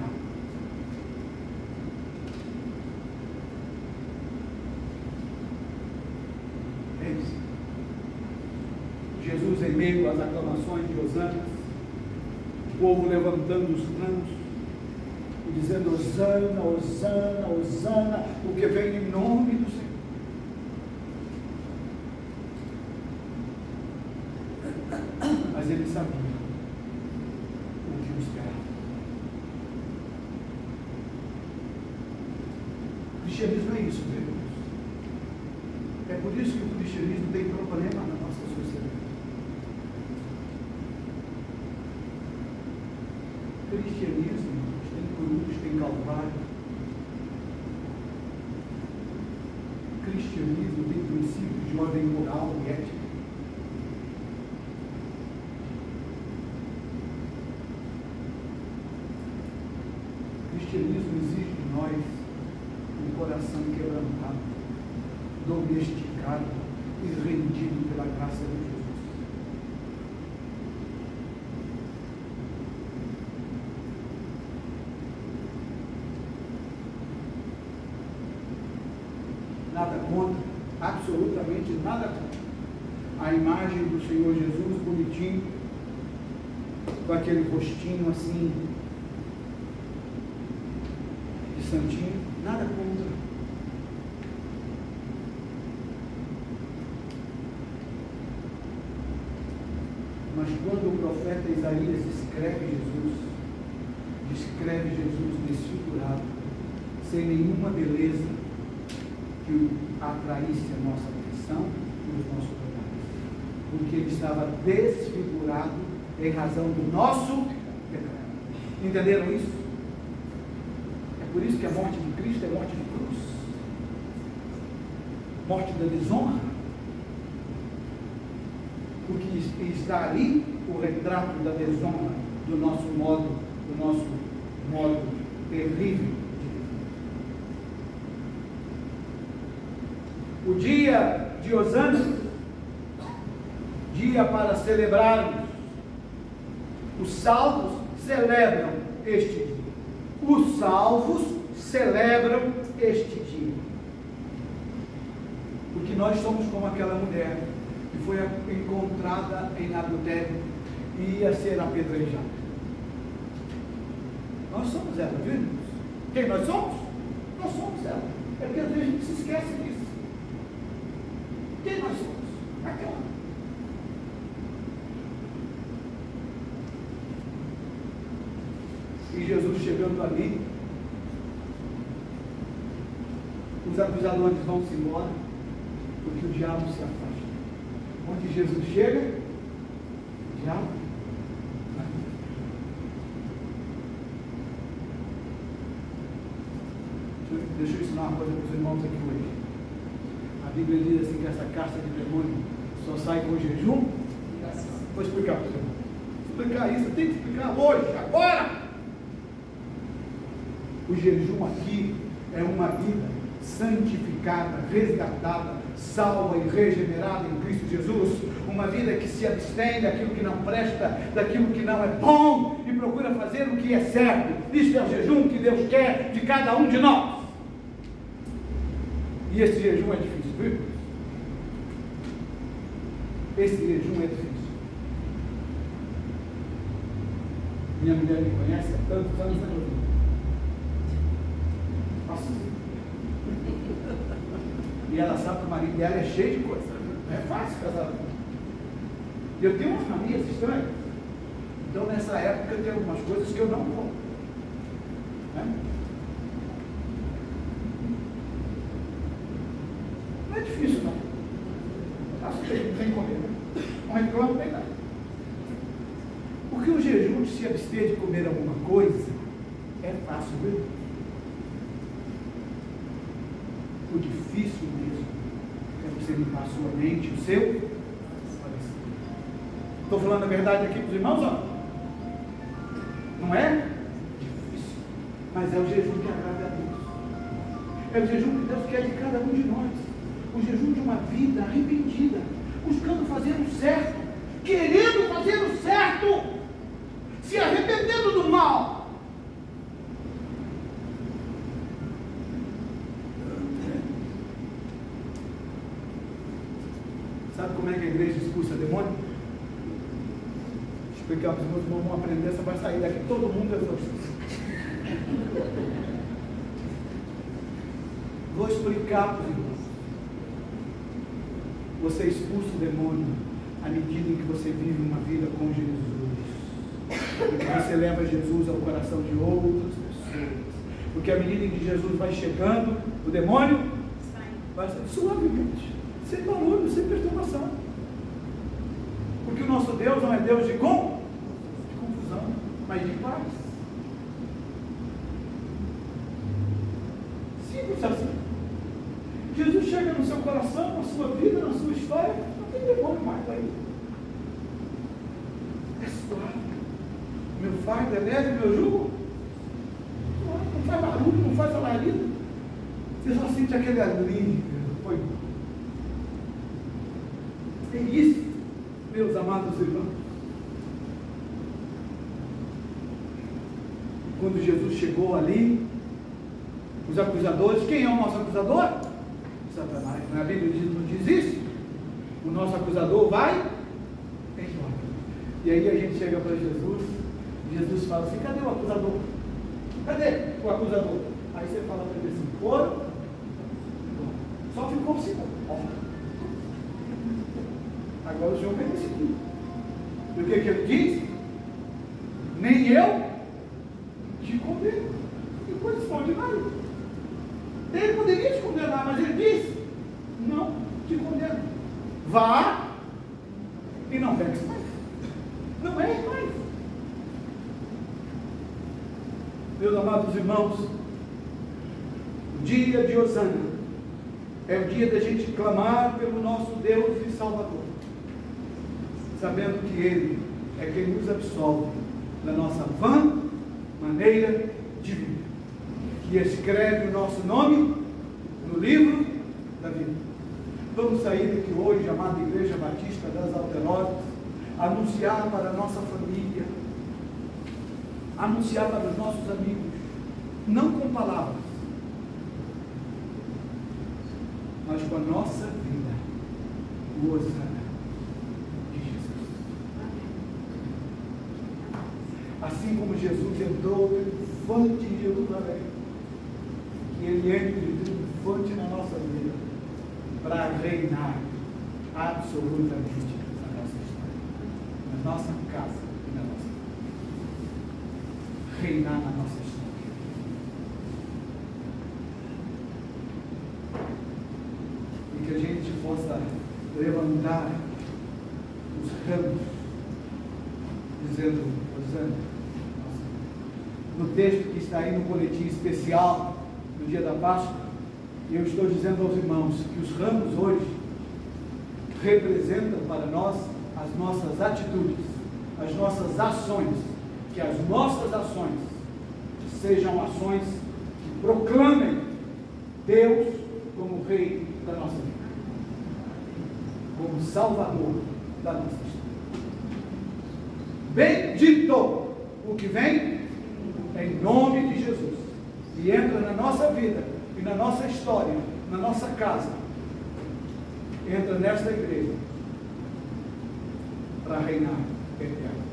Jesus, em meio às aclamações de Osana, o povo levantando os ramos e dizendo: Osana, Osana, Osana, o que vem em nome do Senhor. Mas ele sabia o que o esperava. O cristianismo é isso, meus irmãos. É por isso que o cristianismo tem problema na nossa sociedade. Cristianismo tem cruz, tem calvário. Cristianismo tem princípios de ordem moral e ética. Cristianismo exige de nós um coração quebrantado, domesticado e rendido pela graça de Jesus. Nada contra, absolutamente nada contra a imagem do Senhor Jesus bonitinho, com aquele rostinho assim de santinho, nada contra. Mas quando o profeta Isaías descreve Jesus desfigurado, sem nenhuma beleza que atraísse a nossa atenção e os nossos olhares, porque ele estava desfigurado em razão do nosso pecado. Entenderam isso? É por isso que a morte de Cristo é morte de cruz, morte da desonra, porque está ali o retrato da desonra do nosso modo terrível. O dia de Osana, dia para celebrarmos. Os salvos celebram este dia. Os salvos celebram este dia. Porque nós somos como aquela mulher que foi encontrada em adultério e ia ser apedrejada. Nós somos ela, viu? Quem nós somos? Nós somos ela. É porque às vezes a gente se esquece disso. Quem nós somos? Aquela. E Jesus chegando ali, os acusadores vão-se embora, porque o diabo se afasta. Onde Jesus chega, o diabo vai. Deixa eu ensinar uma coisa para os irmãos aqui hoje. A Bíblia diz assim que essa caça de demônio só sai com jejum. Vou explicar para os irmãos. Explicar isso, eu tenho que explicar hoje, agora. O jejum aqui é uma vida santificada, resgatada, salva e regenerada em Cristo Jesus. Uma vida que se abstém daquilo que não presta, daquilo que não é bom e procura fazer o que é certo. Isso é o jejum que Deus quer de cada um de nós. E esse jejum é difícil, viu? Esse jejum é difícil. Minha mulher me conhece há tantos anos, né? E ela sabe que o marido dela é cheio de coisa. Não é fácil casar. E eu tenho umas manias estranhas. Então nessa época tem algumas coisas que eu não como. Né? Não é difícil não. Acho que tem que comer. Não reclamo, não tem nada. Porque o jejum de se abster de comer alguma coisa é fácil, viu? O difícil mesmo é você limpar a sua mente, o seu coração. Estou falando a verdade aqui para os irmãos, ó. Não é difícil, mas é o jejum que agrada a Deus. É o jejum que Deus quer de cada um de nós. O jejum de uma vida arrependida, buscando fazer o certo, querendo fazer o certo, se arrependendo do mal. Sabe como é que a igreja expulsa demônio? Explicar para os meus irmãos, vão aprender, você vai sair daqui, todo mundo é exorcista. Vou explicar para os irmãos. Você expulsa o demônio à medida em que você vive uma vida com Jesus. Porque você leva Jesus ao coração de outras pessoas. Porque à medida em que Jesus vai chegando, o demônio vai sair suavemente, sem barulho, sem perturbação. Porque o nosso Deus não é Deus de confusão, mas de paz. Simples assim. Jesus chega no seu coração, na sua vida, na sua história, não tem demônio mais aí. É suave. Meu fardo é leve, meu jugo não faz barulho, não faz alarido. Você só sente aquele alívio. Foi. É isso, meus amados irmãos. Quando Jesus chegou ali, os acusadores, quem é o nosso acusador? Satanás. A Bíblia não diz isso? O nosso acusador vai embora. E aí a gente chega para Jesus, Jesus fala assim: cadê o acusador? Cadê o acusador? Aí você fala para ele assim: foram, só ficou assim. Agora o Senhor vai decidir. E o que ele diz? Nem eu te condeno. Que coisa extraordinária. Ele poderia te condenar, mas ele disse: não te condeno. Vá e não peques mais. Não é mais. Meus amados irmãos, o dia de Hosana é o dia da gente clamar pelo nosso Deus e Salvador, sabendo que Ele é quem nos absolve da nossa vã maneira de viver, que escreve o nosso nome no livro da vida. Vamos sair daqui hoje, amada Igreja Batista das Alterosas, anunciar para a nossa família, anunciar para os nossos amigos, não com palavras, mas com a nossa vida, o Hosana de Jesus. Assim como Jesus entrou triunfante em Jerusalém, que Ele entre triunfante na nossa vida, para reinar absolutamente na nossa história, na nossa casa e na nossa vida. Reinar na nossa história. E que a gente possa levantar os ramos, dizendo: Hosana. No texto que está aí no boletim especial do dia da Páscoa, eu estou dizendo aos irmãos que os ramos hoje representam para nós as nossas atitudes, as nossas ações, que as nossas ações sejam ações que proclamem Deus como Rei da nossa vida, como Salvador da nossa história. Bendito o que vem em nome de Jesus e entra na nossa vida e na nossa história, na nossa casa, entra nesta igreja para reinar eterno.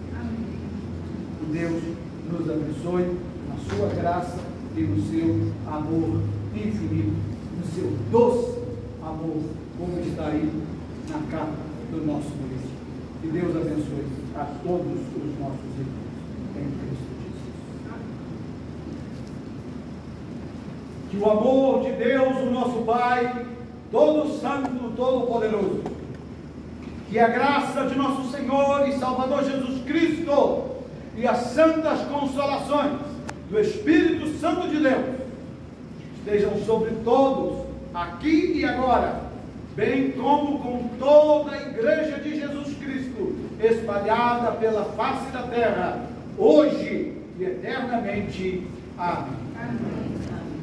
Que Deus nos abençoe na sua graça e no seu amor infinito, no seu doce amor, como está aí na capa do nosso livro. Que Deus abençoe a todos os nossos irmãos em Cristo Jesus. Que o amor de Deus, o nosso Pai, todo santo, todo poderoso, que a graça de nosso Senhor e Salvador Jesus Cristo e as santas consolações do Espírito Santo de Deus estejam sobre todos, aqui e agora, bem como com toda a Igreja de Jesus Cristo, espalhada pela face da terra, hoje e eternamente. Amém. Amém.